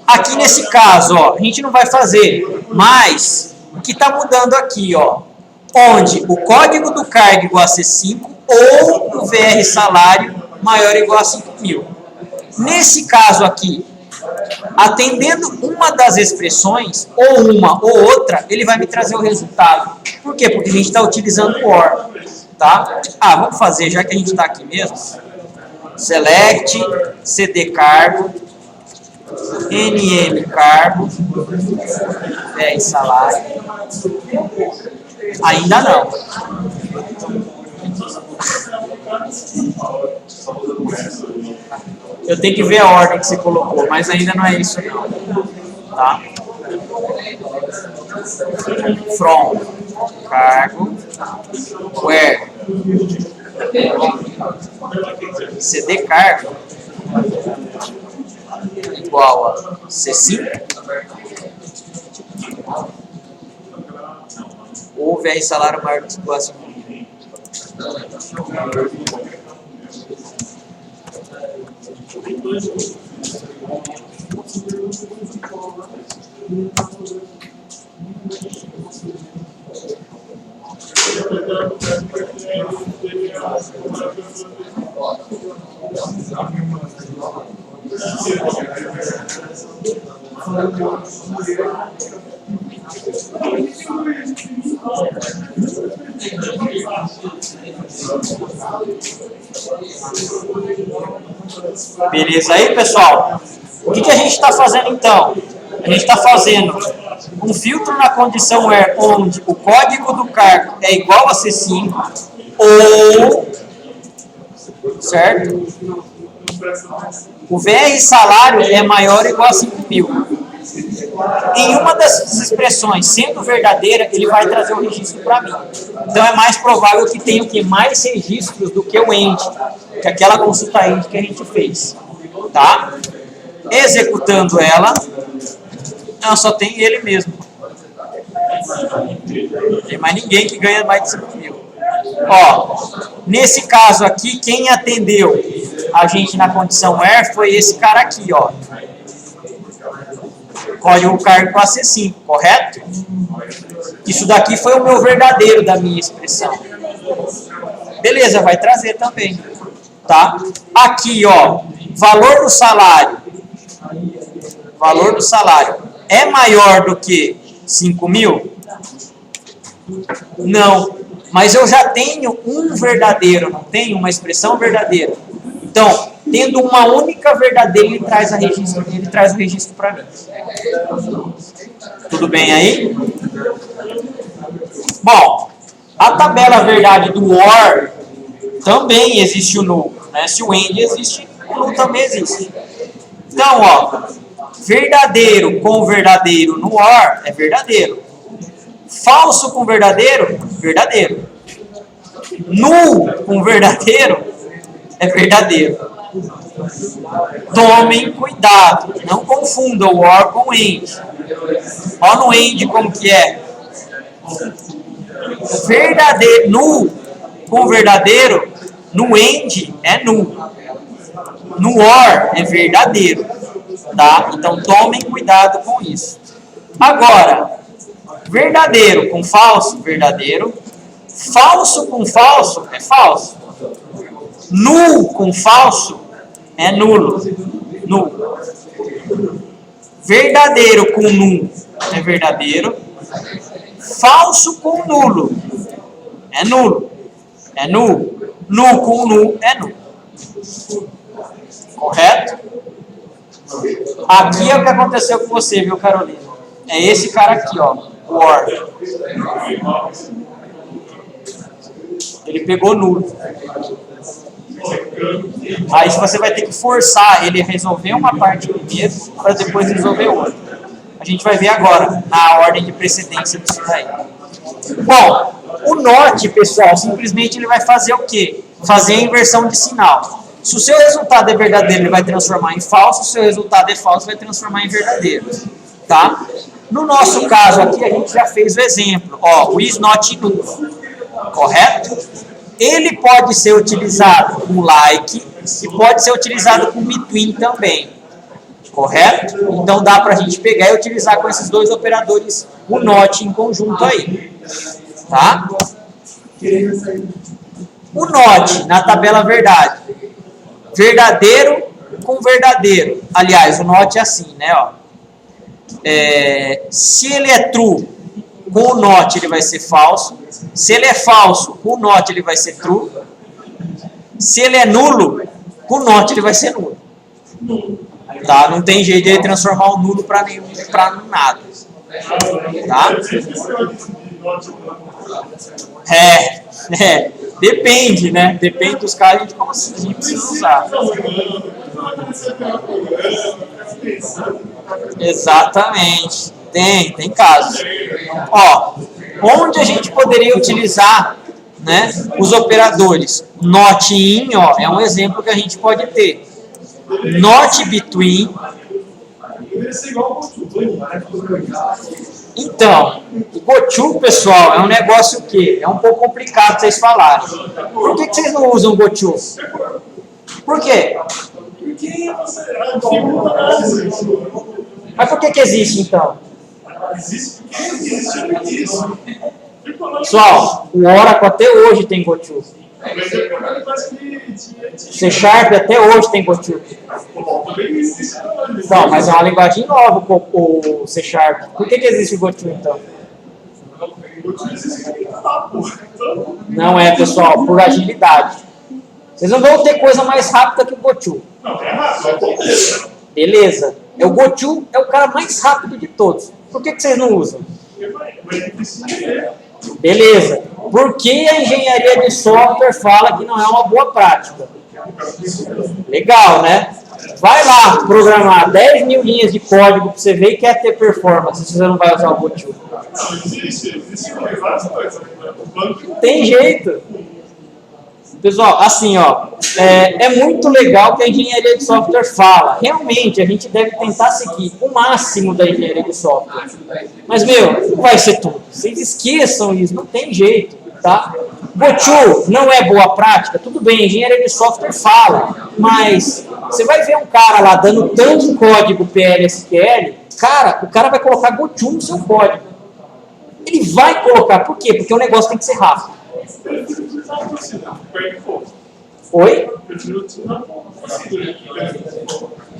Aqui nesse caso, ó, a gente não vai fazer, mas o que está mudando aqui, ó, onde o código do cargo igual a C5 ou o VR salário maior ou igual a 5.000. Nesse caso aqui, atendendo uma das expressões, ou uma ou outra, ele vai me trazer o resultado. Por quê? Porque a gente está utilizando o OR. Tá? Vamos fazer, já que a gente está aqui mesmo. Select, CD cargo, NM cargo, VR salário. Ainda não. Eu tenho que ver a ordem que você colocou, mas ainda não é isso não. Tá? From, cargo, where, CD cargo igual a C5 ou VR salário maior que igual a 5.000. Beleza aí, pessoal? O que a gente está fazendo então? A gente está fazendo um filtro na condição where, onde o código do cargo é igual a C5 ou, certo? O VR salário é maior ou igual a 5.000. Em uma dessas expressões, sendo verdadeira, ele vai trazer o registro para mim. Então é mais provável que tenha mais registros do que o END, que é aquela consulta END que a gente fez. Tá? Executando ela, não, só tem ele mesmo. Não tem mais ninguém que ganha mais de 5.000. Ó, nesse caso aqui, quem atendeu a gente na condição where foi esse cara aqui, ó. Código cárquico AC5, correto? Isso daqui foi o meu verdadeiro da minha expressão. Beleza, vai trazer também. Tá? Aqui, ó, valor do salário. Valor do salário é maior do que 5.000? Não. Mas eu já tenho um verdadeiro, não tenho uma expressão verdadeira. Então, tendo uma única verdadeira, ele traz o registro para mim. Tudo bem aí? Bom, a tabela verdade do OR também existe o null. Né? Se o AND existe, o null também existe. Então, ó, verdadeiro com verdadeiro no OR é verdadeiro. Falso com verdadeiro, verdadeiro. Null com verdadeiro é verdadeiro. Tomem cuidado, não confundam o OR com o AND. Olha no AND como que é. Verdadeiro, null com verdadeiro, no AND é null. No OR é verdadeiro. Tá? Então tomem cuidado com isso. Agora, verdadeiro com falso, verdadeiro. Falso com falso é falso. Null com falso é nulo. Null. Verdadeiro com null é verdadeiro. Falso com nulo é nulo. É nulo. Null com null é nulo. Correto? Aqui é o que aconteceu com você, viu, Carolina? É esse cara aqui, ó. O OR. Ele pegou nulo. Aí você vai ter que forçar ele a resolver uma parte primeiro para depois resolver outra. A gente vai ver agora na ordem de precedência disso daí. Bom, o NOT, pessoal, simplesmente ele vai fazer o quê? Fazer a inversão de sinal. Se o seu resultado é verdadeiro, ele vai transformar em falso. Se o seu resultado é falso, vai transformar em verdadeiro. Tá? No nosso caso aqui, a gente já fez o exemplo. Ó, o is not null. Correto? Ele pode ser utilizado com like e pode ser utilizado com between também. Correto? Então dá para a gente pegar e utilizar com esses dois operadores o not em conjunto aí. Tá? O not na tabela verdade. Verdadeiro com verdadeiro. Aliás, o not é assim, né? Ó. Se ele é true, com o not ele vai ser falso. Se ele é falso, com o not ele vai ser true. Se ele é nulo, com o not ele vai ser nulo. Tá? Não tem jeito de ele transformar o nulo para nada. Tá? Depende, né? Depende dos casos, a gente precisa usar. Exatamente. Tem casos. Ó, onde a gente poderia utilizar, né, os operadores? Not in, ó, é um exemplo que a gente pode ter. Not between. Então, o goto, pessoal, é um negócio o quê? É um pouco complicado vocês falarem. Por que vocês não usam goto? Por quê? Porque Mas por que existe, então? existe porque existe isso. Pessoal, o Oracle até hoje tem goto. Mas é parece que C Sharp até hoje tem goto. também existe. Então, mas é uma linguagem nova o C Sharp. Por que existe o goto, então? Não é, pessoal, por agilidade. Vocês não vão ter coisa mais rápida que o goto. Não, é rápido. Beleza. O goto é o cara mais rápido de todos. Por que vocês não usam? Beleza. Por que a engenharia de software fala que não é uma boa prática? Legal, né? Vai lá programar 10 mil linhas de código para você ver e quer ter performance se você não vai usar o goto. Existe várias coisas. Tem jeito. Pessoal, assim, ó, é muito legal que a engenharia de software fala. Realmente, a gente deve tentar seguir o máximo da engenharia de software. Mas, não vai ser tudo. Vocês esqueçam isso, não tem jeito, tá? Goto não é boa prática? Tudo bem, a engenharia de software fala. Mas você vai ver um cara lá dando tanto código PLSQL, Cara, o cara vai colocar gotum no seu código. Ele vai colocar, por quê? Porque o negócio tem que ser rápido. Oi?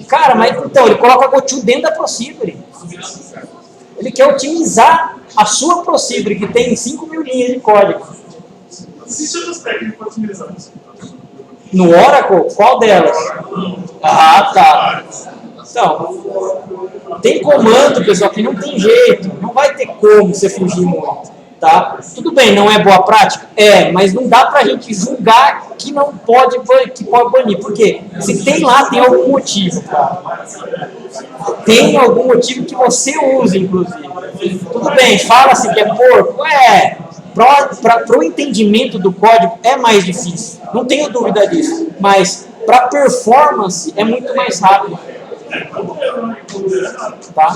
Cara, mas então, ele coloca gotum dentro da procedure. Ele quer otimizar a sua procedure, que tem 5.000 linhas de código. Existe outras técnicas para otimizar isso. No Oracle, qual delas? Ah, tá. Então, tem comando, pessoal, que não tem jeito. Não vai ter como você fugir muito. Tá? Tudo bem, não é boa prática? É, mas não dá pra gente julgar que não pode, que pode banir. Por quê? Se tem lá, tem algum motivo, cara. Tem algum motivo que você usa, inclusive. Tudo bem, fala-se que é porco. Para o entendimento do código é mais difícil. Não tenho dúvida disso. Mas para performance é muito mais rápido. Tá?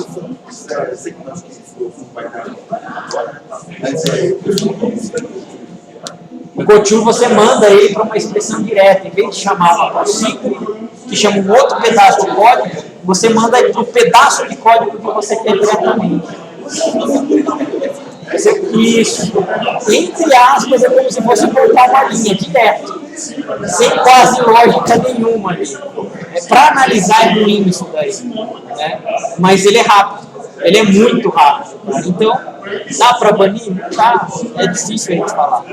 O gotum você manda ele para uma expressão direta. Em vez de chamar uma procedure, que chama um outro pedaço de código, você manda ele para o pedaço de código que você quer diretamente. Isso. Entre aspas, é como se fosse cortar uma linha direto. Sem quase lógica nenhuma ali. Para analisar é ruim isso daí. Né? Mas ele é rápido. Ele é muito rápido. Então, dá para banir? Tá. É difícil a gente falar.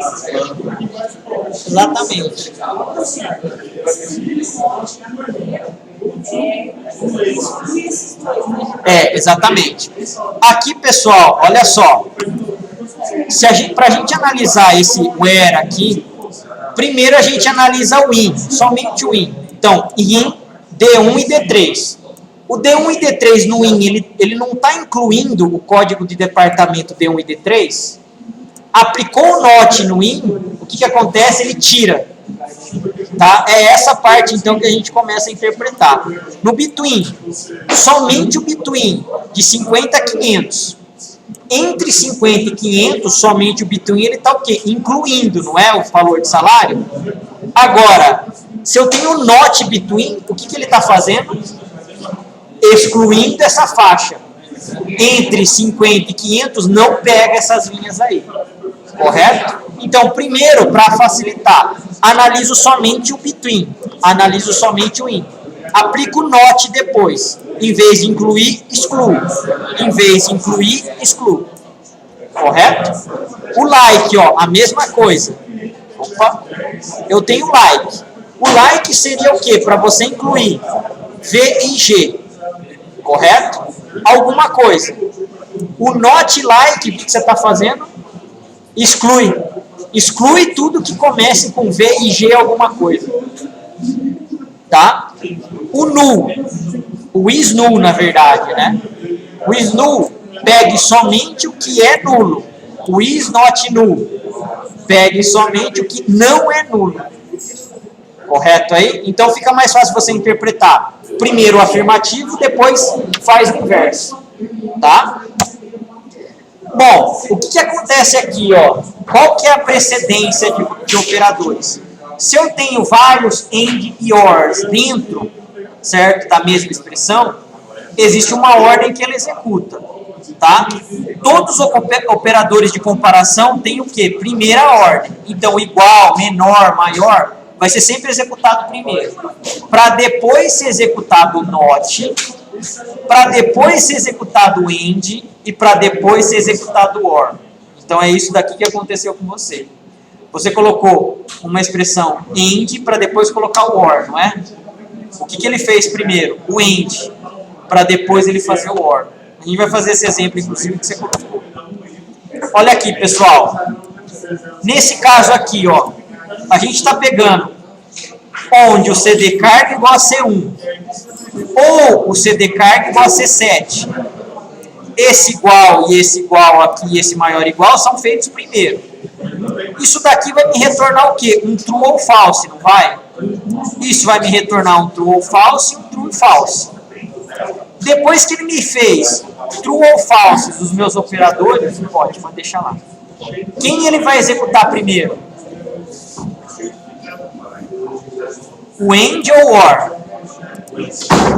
Exatamente. Exatamente. Aqui, pessoal, olha só. Para a gente analisar esse where aqui, primeiro a gente analisa o in, somente o in. Então, in, D1 e D3. O D1 e D3 no in, ele não está incluindo o código de departamento D1 e D3. Aplicou o not no in, o que acontece? Ele tira. Tá? É essa parte, então, que a gente começa a interpretar. No between, somente o between, de 50 a 500. Entre 50 e 500, somente o between, ele está o quê? Incluindo, não é? O valor de salário. Agora, se eu tenho o not between, o que ele está fazendo? Excluindo essa faixa. Entre 50 e 500, não pega essas linhas aí. Correto? Então, primeiro, para facilitar, analiso somente o between. Analiso somente o in. Aplico o not depois. Em vez de incluir, excluo. Em vez de incluir, excluo. Correto? O like, ó, a mesma coisa. Opa, eu tenho like. O like seria o quê? Para você incluir V e G. Correto? Alguma coisa. O not like, o que você está fazendo? Exclui. Exclui tudo que comece com V e G alguma coisa. Tá? O null. O is null, na verdade, né? O is null, pegue somente o que é nulo. O is not null, pegue somente o que não é nulo. Correto aí? Então fica mais fácil você interpretar. Primeiro o afirmativo, depois faz o inverso. Tá? Bom, o que acontece aqui, ó? Qual que é a precedência de operadores? Se eu tenho vários AND e ORs dentro, certo, da mesma expressão, existe uma ordem que ele executa, tá? Todos os operadores de comparação têm o quê? Primeira ordem. Então, igual, menor, maior, vai ser sempre executado primeiro. Para depois ser executado o not, para depois ser executado o AND e para depois ser executado o OR. Então, é isso daqui que aconteceu com você. Você colocou uma expressão AND para depois colocar o OR, não é? O que ele fez primeiro? O AND, para depois ele fazer o OR. A gente vai fazer esse exemplo, inclusive, que você colocou. Olha aqui, pessoal. Nesse caso aqui, ó, a gente está pegando onde o CD carga igual a C1 ou o CD carga igual a C7. Esse igual e esse igual aqui e esse maior igual são feitos primeiro. Isso daqui vai me retornar o quê? Um true ou false, não vai? Isso vai me retornar um true ou false e um true e false. Depois que ele me fez true ou false dos meus operadores, pode, mas deixa lá. Quem ele vai executar primeiro? O AND ou o OR?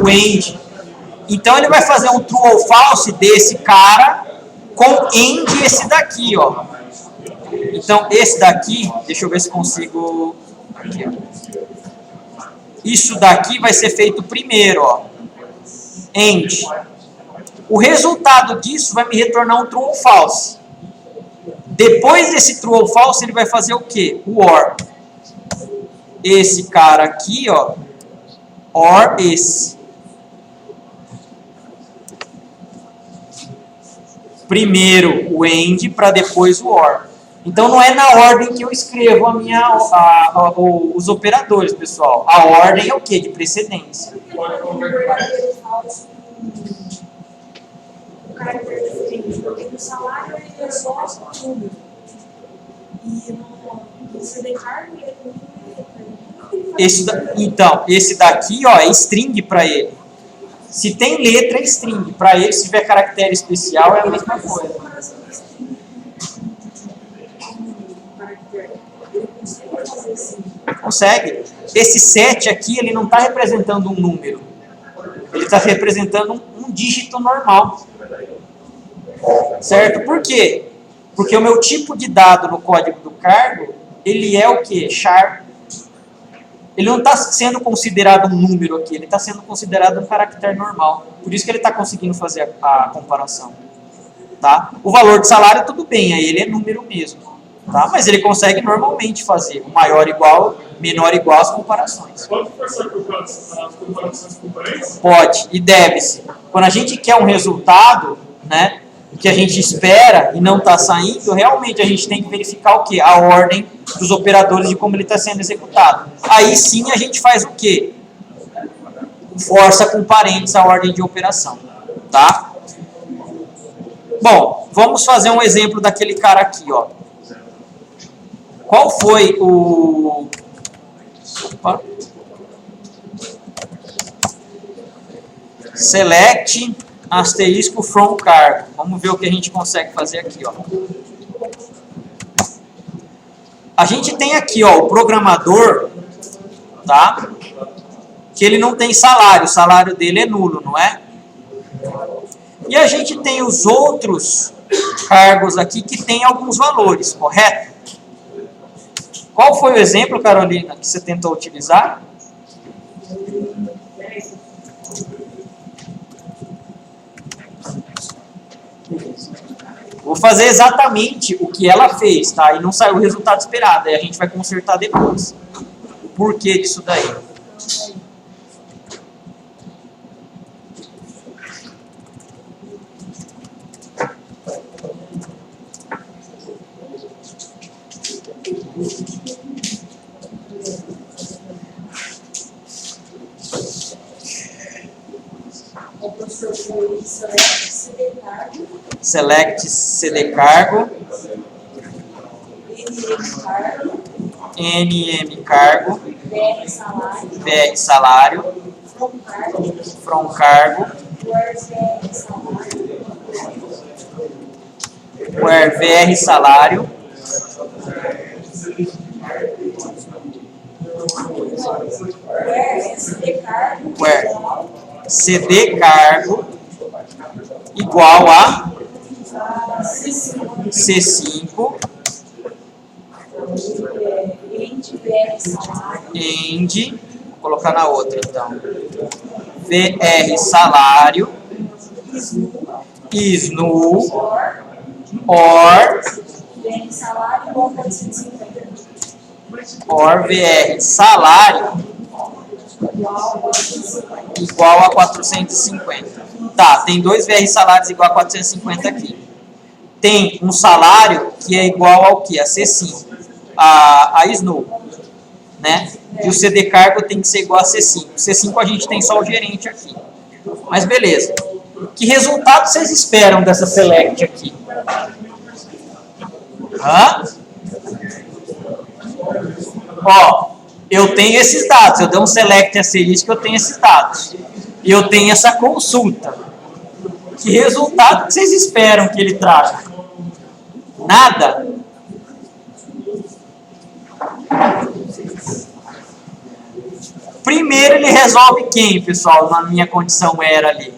O AND. Então ele vai fazer um true ou false desse cara com end esse daqui, ó. Então esse daqui, deixa eu ver se consigo... Aqui, ó. Isso daqui vai ser feito primeiro, ó. End. O resultado disso vai me retornar um true ou false. Depois desse true ou false, ele vai fazer o quê? O OR. Esse cara aqui, ó, OR esse. Primeiro o AND para depois o OR. Então não é na ordem que eu escrevo os operadores, pessoal. A ordem é o quê? De precedência. O caráter diferente, porque no salário ele é só um número. E no CD-card ele é um número. Então, esse daqui, ó, é string para ele. Se tem letra, é string. Para ele, se tiver caractere especial, é a mesma coisa. Consegue. Esse 7 aqui, ele não está representando um número. Ele está representando um dígito normal. Certo? Por quê? Porque o meu tipo de dado no código do cargo, ele é o quê? Char. Ele não está sendo considerado um número aqui, ele está sendo considerado um caractere normal. Por isso que ele está conseguindo fazer a comparação. Tá? O valor de salário, tudo bem, aí ele é número mesmo. Tá? Mas ele consegue normalmente fazer o maior igual, menor igual as comparações. Pode forçar as comparações com parênteses? Pode, e deve-se. Quando a gente quer um resultado, né, que a gente espera e não está saindo, realmente a gente tem que verificar o quê? A ordem dos operadores de como ele está sendo executado. Aí sim a gente faz o quê? Força com parênteses a ordem de operação. Tá? Bom, vamos fazer um exemplo daquele cara aqui, ó. Qual foi o... Opa. Select asterisco from cargo. Vamos ver o que a gente consegue fazer aqui, ó. A gente tem aqui, ó, o programador, tá? Que ele não tem salário, o salário dele é nulo, não é? E a gente tem os outros cargos aqui que tem alguns valores, correto? Qual foi o exemplo, Carolina, que você tentou utilizar? Vou fazer exatamente o que ela fez, tá? E não saiu o resultado esperado, aí a gente vai consertar depois. O porquê disso daí. Select CD cargo, NM cargo, VR salário, from cargo, where VR salário, where CD cargo igual a C5 end, vou colocar na outra então, VR salário is null or VR salário igual a 450. Tá, tem dois VR salários igual a 450 aqui. Tem um salário que é igual ao que? A C5, a SNU, né? E o CD cargo tem que ser igual a C5. C5 a gente tem só o gerente aqui. Mas beleza. Que resultado vocês esperam dessa select aqui? Hã? Ó, eu tenho esses dados. Eu dei um select asterisco, eu tenho esses dados. E eu tenho essa consulta. Que resultado vocês esperam que ele traga? Nada? Primeiro ele resolve quem, pessoal? Na minha condição era ali.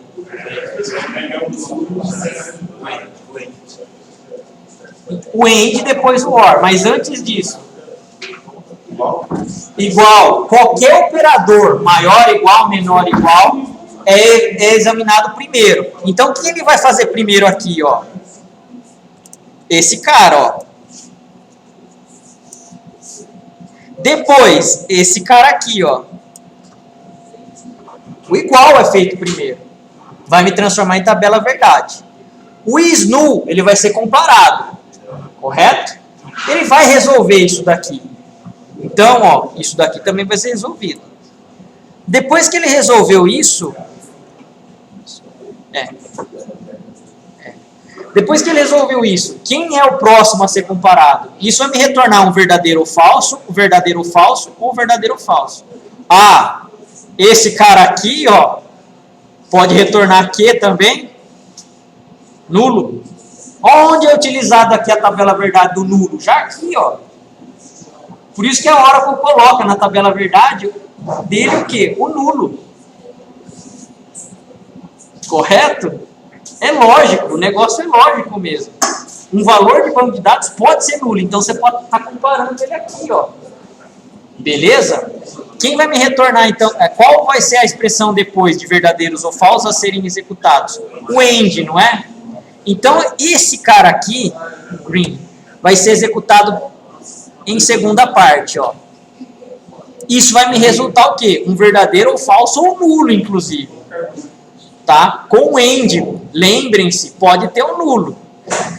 O AND depois o OR, mas antes disso, igual, qualquer operador maior, igual, menor, igual, é examinado primeiro. Então, o que ele vai fazer primeiro aqui, ó? Esse cara, ó. Depois, esse cara aqui, ó. O igual é feito primeiro. Vai me transformar em tabela verdade. O is null, ele vai ser comparado. Correto? Ele vai resolver isso daqui. Então, ó, isso daqui também vai ser resolvido. Depois que ele resolveu isso... Depois que ele resolveu isso, quem é o próximo a ser comparado? Isso vai me retornar um verdadeiro ou falso, um verdadeiro ou falso, ou um verdadeiro ou falso. Ah, esse cara aqui, ó, pode retornar Q também? Nulo. Onde é utilizado aqui a tabela verdade do nulo? Já aqui, ó. Por isso que a Oracle coloca na tabela verdade dele o quê? O nulo. Correto? É lógico, o negócio é lógico mesmo. Um valor de banco de dados pode ser nulo, então você pode estar comparando ele aqui, ó. Beleza? Quem vai me retornar, então, qual vai ser a expressão depois de verdadeiros ou falsos a serem executados? O AND, não é? Então, esse cara aqui, green, vai ser executado em segunda parte, ó. Isso vai me resultar o quê? Um verdadeiro ou falso ou nulo, inclusive. Tá? Com o AND, lembrem-se, pode ter um nulo.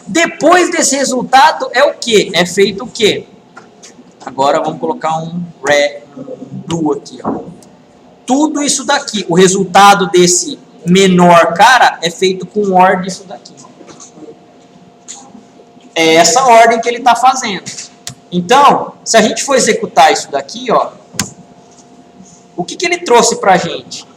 Depois desse resultado é o quê? É feito o quê? Agora vamos colocar um do aqui, ó. Tudo isso daqui, o resultado desse menor cara é feito com o OR disso daqui. É essa ordem que ele está fazendo. Então, se a gente for executar isso daqui, ó, o que ele trouxe para a gente?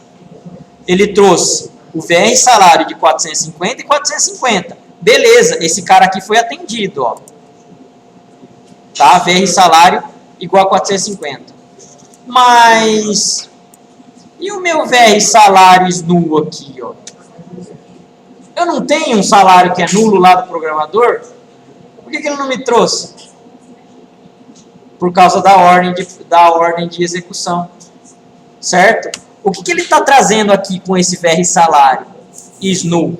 Ele trouxe o VR salário de 450 e 450. Beleza, esse cara aqui foi atendido, ó. Tá? VR salário igual a 450. Mas e o meu VR salário nulo aqui, ó? Eu não tenho um salário que é nulo lá do programador? Por que ele não me trouxe? Por causa da ordem de execução. Certo? O que ele está trazendo aqui com esse VR salário? Is null.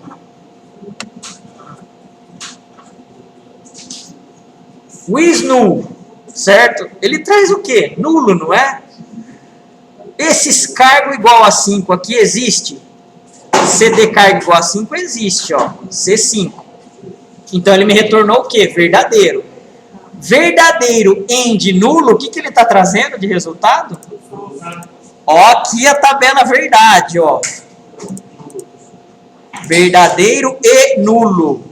O is null, certo? Ele traz o quê? Nulo, não é? Esses cargo igual a 5 aqui existe? CD cargo igual a 5 existe, ó. C5. Então ele me retornou o quê? Verdadeiro. Verdadeiro AND nulo, o que ele está trazendo de resultado? Ó, aqui a tabela verdade, ó. Verdadeiro e nulo.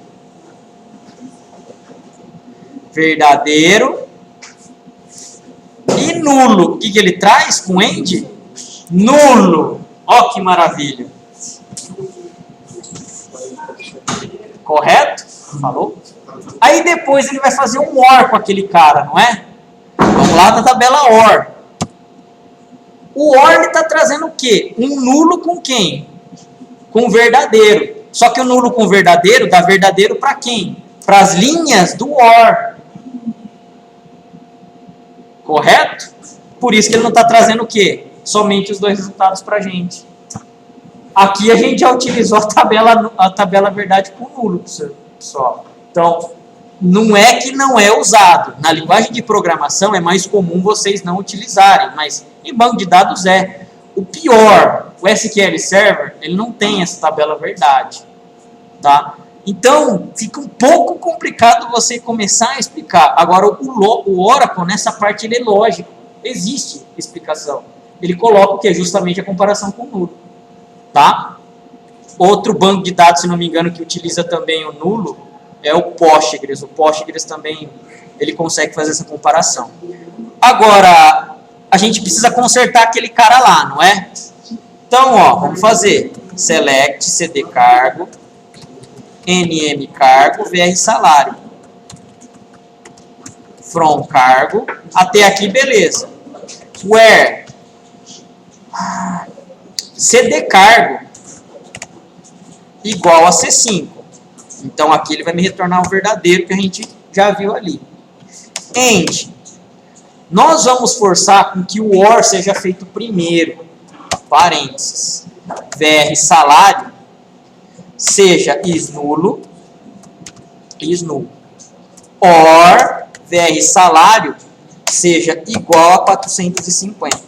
Verdadeiro e nulo. O que ele traz com AND? Nulo. Ó, que maravilha. Correto? Falou? Aí depois ele vai fazer um OR com aquele cara, não é? Vamos lá na tabela OR. O OR está trazendo o quê? Um nulo com quem? Com verdadeiro. Só que o nulo com verdadeiro dá verdadeiro para quem? Para as linhas do OR. Correto? Por isso que ele não está trazendo o quê? Somente os dois resultados para a gente. Aqui a gente já utilizou a tabela verdade com nulo, pessoal. Então, não é que não é usado. Na linguagem de programação é mais comum vocês não utilizarem, mas em banco de dados é. O pior, o SQL Server, ele não tem essa tabela verdade. Tá? Então, fica um pouco complicado você começar a explicar. Agora, o Oracle, nessa parte, ele é lógico. Existe explicação. Ele coloca o que é justamente a comparação com o nulo. Tá? Outro banco de dados, se não me engano, que utiliza também o nulo, é o Postgres. O Postgres também, ele consegue fazer essa comparação. Agora, a gente precisa consertar aquele cara lá, não é? Então, ó, vamos fazer select cd cargo, nm cargo, vr salário. From cargo, até aqui beleza. Where cd cargo igual a C5. Então aqui ele vai me retornar o verdadeiro que a gente já viu ali. AND. Nós vamos forçar com que o OR seja feito primeiro. Parênteses. VR salário seja isnulo. OR VR salário seja igual a 450.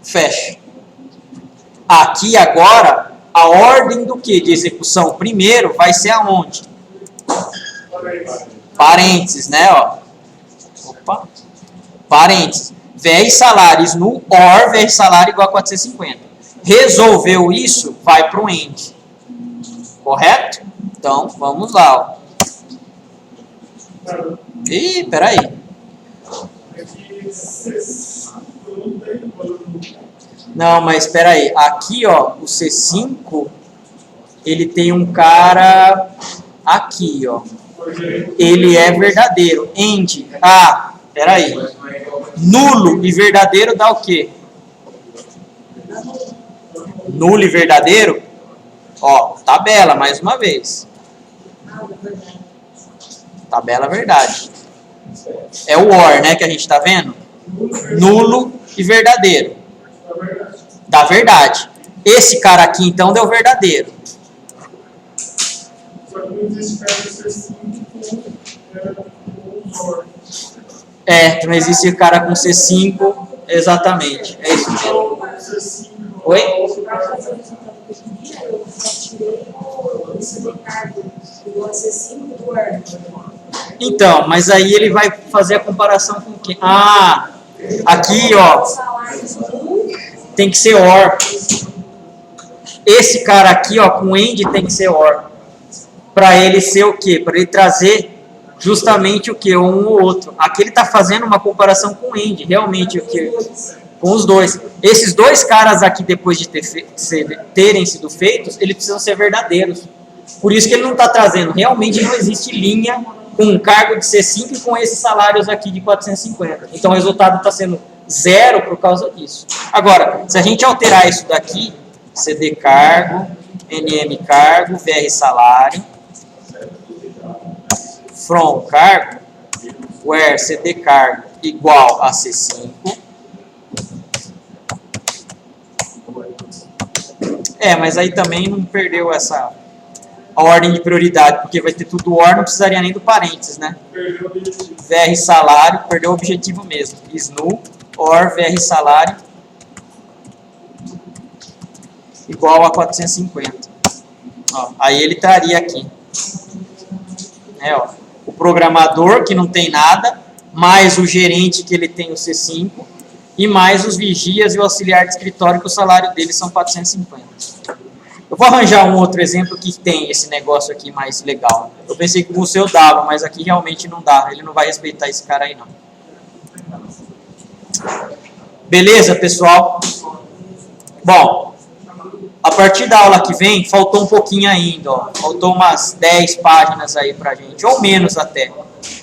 Fecha. Aqui agora, a ordem do que? De execução primeiro vai ser aonde? Parênteses, né? Ó. Opa. Parênteses. VR salário isnulo, OR VR salário igual a 450. Resolveu isso, vai para o AND. Correto? Então, vamos lá. Ó. Ih, peraí. Não, mas espera aí. Aqui, ó, o C5, ele tem um cara aqui, ó. Ele é verdadeiro. AND. Ah, espera aí. Nulo e verdadeiro dá o quê? Nulo e verdadeiro? Ó, tabela, mais uma vez. Tabela verdade. É o OR, né, que a gente está vendo? Nulo e verdadeiro. Dá verdade. Esse cara aqui, então, deu verdadeiro. É, não existe cara com C5, exatamente. É isso mesmo. Oi? Então, mas aí ele vai fazer a comparação com quem? Ah, aqui, ó, tem que ser OR. Esse cara aqui, ó, com AND tem que ser OR. Para ele ser o quê? Para ele trazer justamente o quê? Um ou outro. Aqui ele está fazendo uma comparação com AND, realmente o quê? Com os dois. Esses dois caras aqui, depois de terem sido feitos, eles precisam ser verdadeiros. Por isso que ele não está trazendo. Realmente não existe linha com um cargo de C5 e com esses salários aqui de 450. Então o resultado está sendo 0 por causa disso. Agora, se a gente alterar isso daqui, CD cargo, NM cargo, VR salário, from cargo, where CD cargo igual a C5. É, mas aí também não perdeu essa a ordem de prioridade, porque vai ter tudo OR, não precisaria nem do parênteses, né? VR salário, perdeu o objetivo mesmo. SNU, OR, VR salário, igual a 450. Ó, aí ele estaria aqui. É, ó, o programador, que não tem nada, mais o gerente, que ele tem o C5, e mais os vigias e o auxiliar de escritório, que o salário deles são 450. Eu vou arranjar um outro exemplo que tem esse negócio aqui mais legal. Eu pensei que com o seu dava, mas aqui realmente não dá. Ele não vai respeitar esse cara aí, não. Beleza, pessoal? Bom, a partir da aula que vem, faltou um pouquinho ainda, ó. Faltou umas 10 páginas aí pra gente, ou menos até,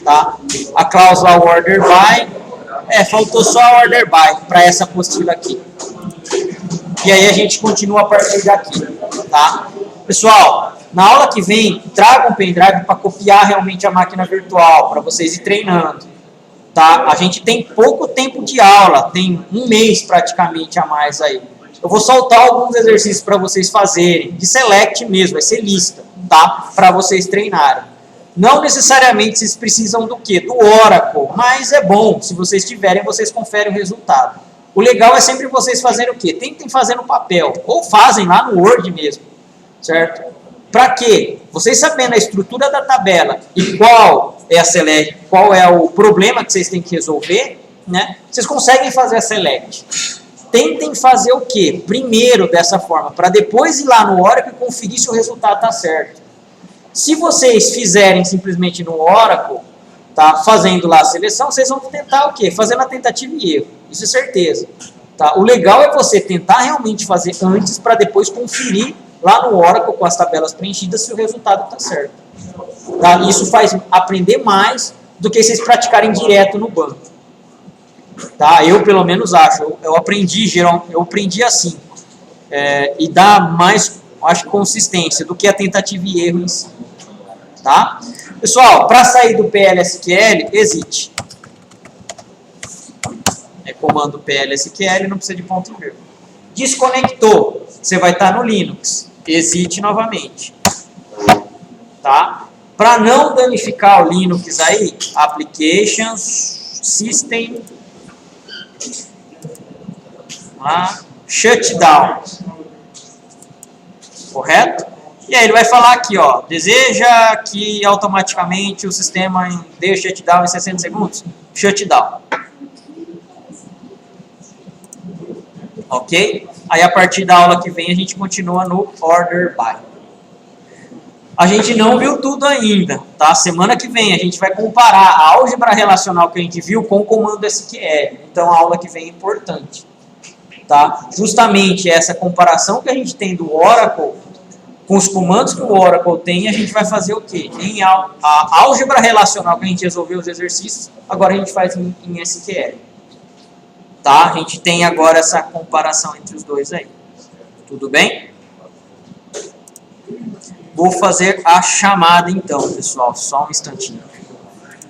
tá? A cláusula order by, faltou só a order by para essa apostila aqui. E aí a gente continua a partir daqui, tá? Pessoal, na aula que vem, traga um pendrive para copiar realmente a máquina virtual, para vocês ir treinando, tá? A gente tem pouco tempo de aula, tem um mês praticamente a mais aí. Eu vou soltar alguns exercícios para vocês fazerem, de select mesmo, vai ser lista, tá? Para vocês treinarem. Não necessariamente vocês precisam do quê? Do Oracle, mas é bom, se vocês tiverem, vocês conferem o resultado. O legal é sempre vocês fazerem o quê? Tentem fazer no papel, ou fazem lá no Word mesmo, certo? Para quê? Vocês sabendo a estrutura da tabela e qual é a select, qual é o problema que vocês têm que resolver, né? Vocês conseguem fazer a select. Tentem fazer o quê? Primeiro dessa forma, para depois ir lá no Oracle e conferir se o resultado está certo. Se vocês fizerem simplesmente no Oracle, tá, fazendo lá a seleção, vocês vão tentar o quê? Fazendo a tentativa e erro. Isso é certeza. Tá? O legal é você tentar realmente fazer antes para depois conferir lá no Oracle com as tabelas preenchidas se o resultado está certo. Tá? Isso faz aprender mais do que vocês praticarem direto no banco. Tá? Eu pelo menos acho. Eu aprendi assim. E dá mais acho que consistência, do que a tentativa e erro em si. Tá? Pessoal, para sair do PLSQL, exit. É comando PLSQL, não precisa de ponto e vírgula. Desconectou, você vai estar no Linux. Exit novamente. Tá? Para não danificar o Linux aí, Applications, System, Shutdown. Correto? E aí ele vai falar aqui, ó, deseja que automaticamente o sistema dê shutdown em 60 segundos? Shutdown. Ok? Aí a partir da aula que vem a gente continua no Order By. A gente não viu tudo ainda, tá? Semana que vem a gente vai comparar a álgebra relacional que a gente viu com o comando SQL. Então a aula que vem é importante. Tá? Justamente essa comparação que a gente tem do Oracle com os comandos que o Oracle tem, a gente vai fazer o quê? Em a álgebra relacional que a gente resolveu os exercícios, agora a gente faz em SQL. Tá? A gente tem agora essa comparação entre os dois aí. Tudo bem? Vou fazer a chamada então, pessoal. Só um instantinho.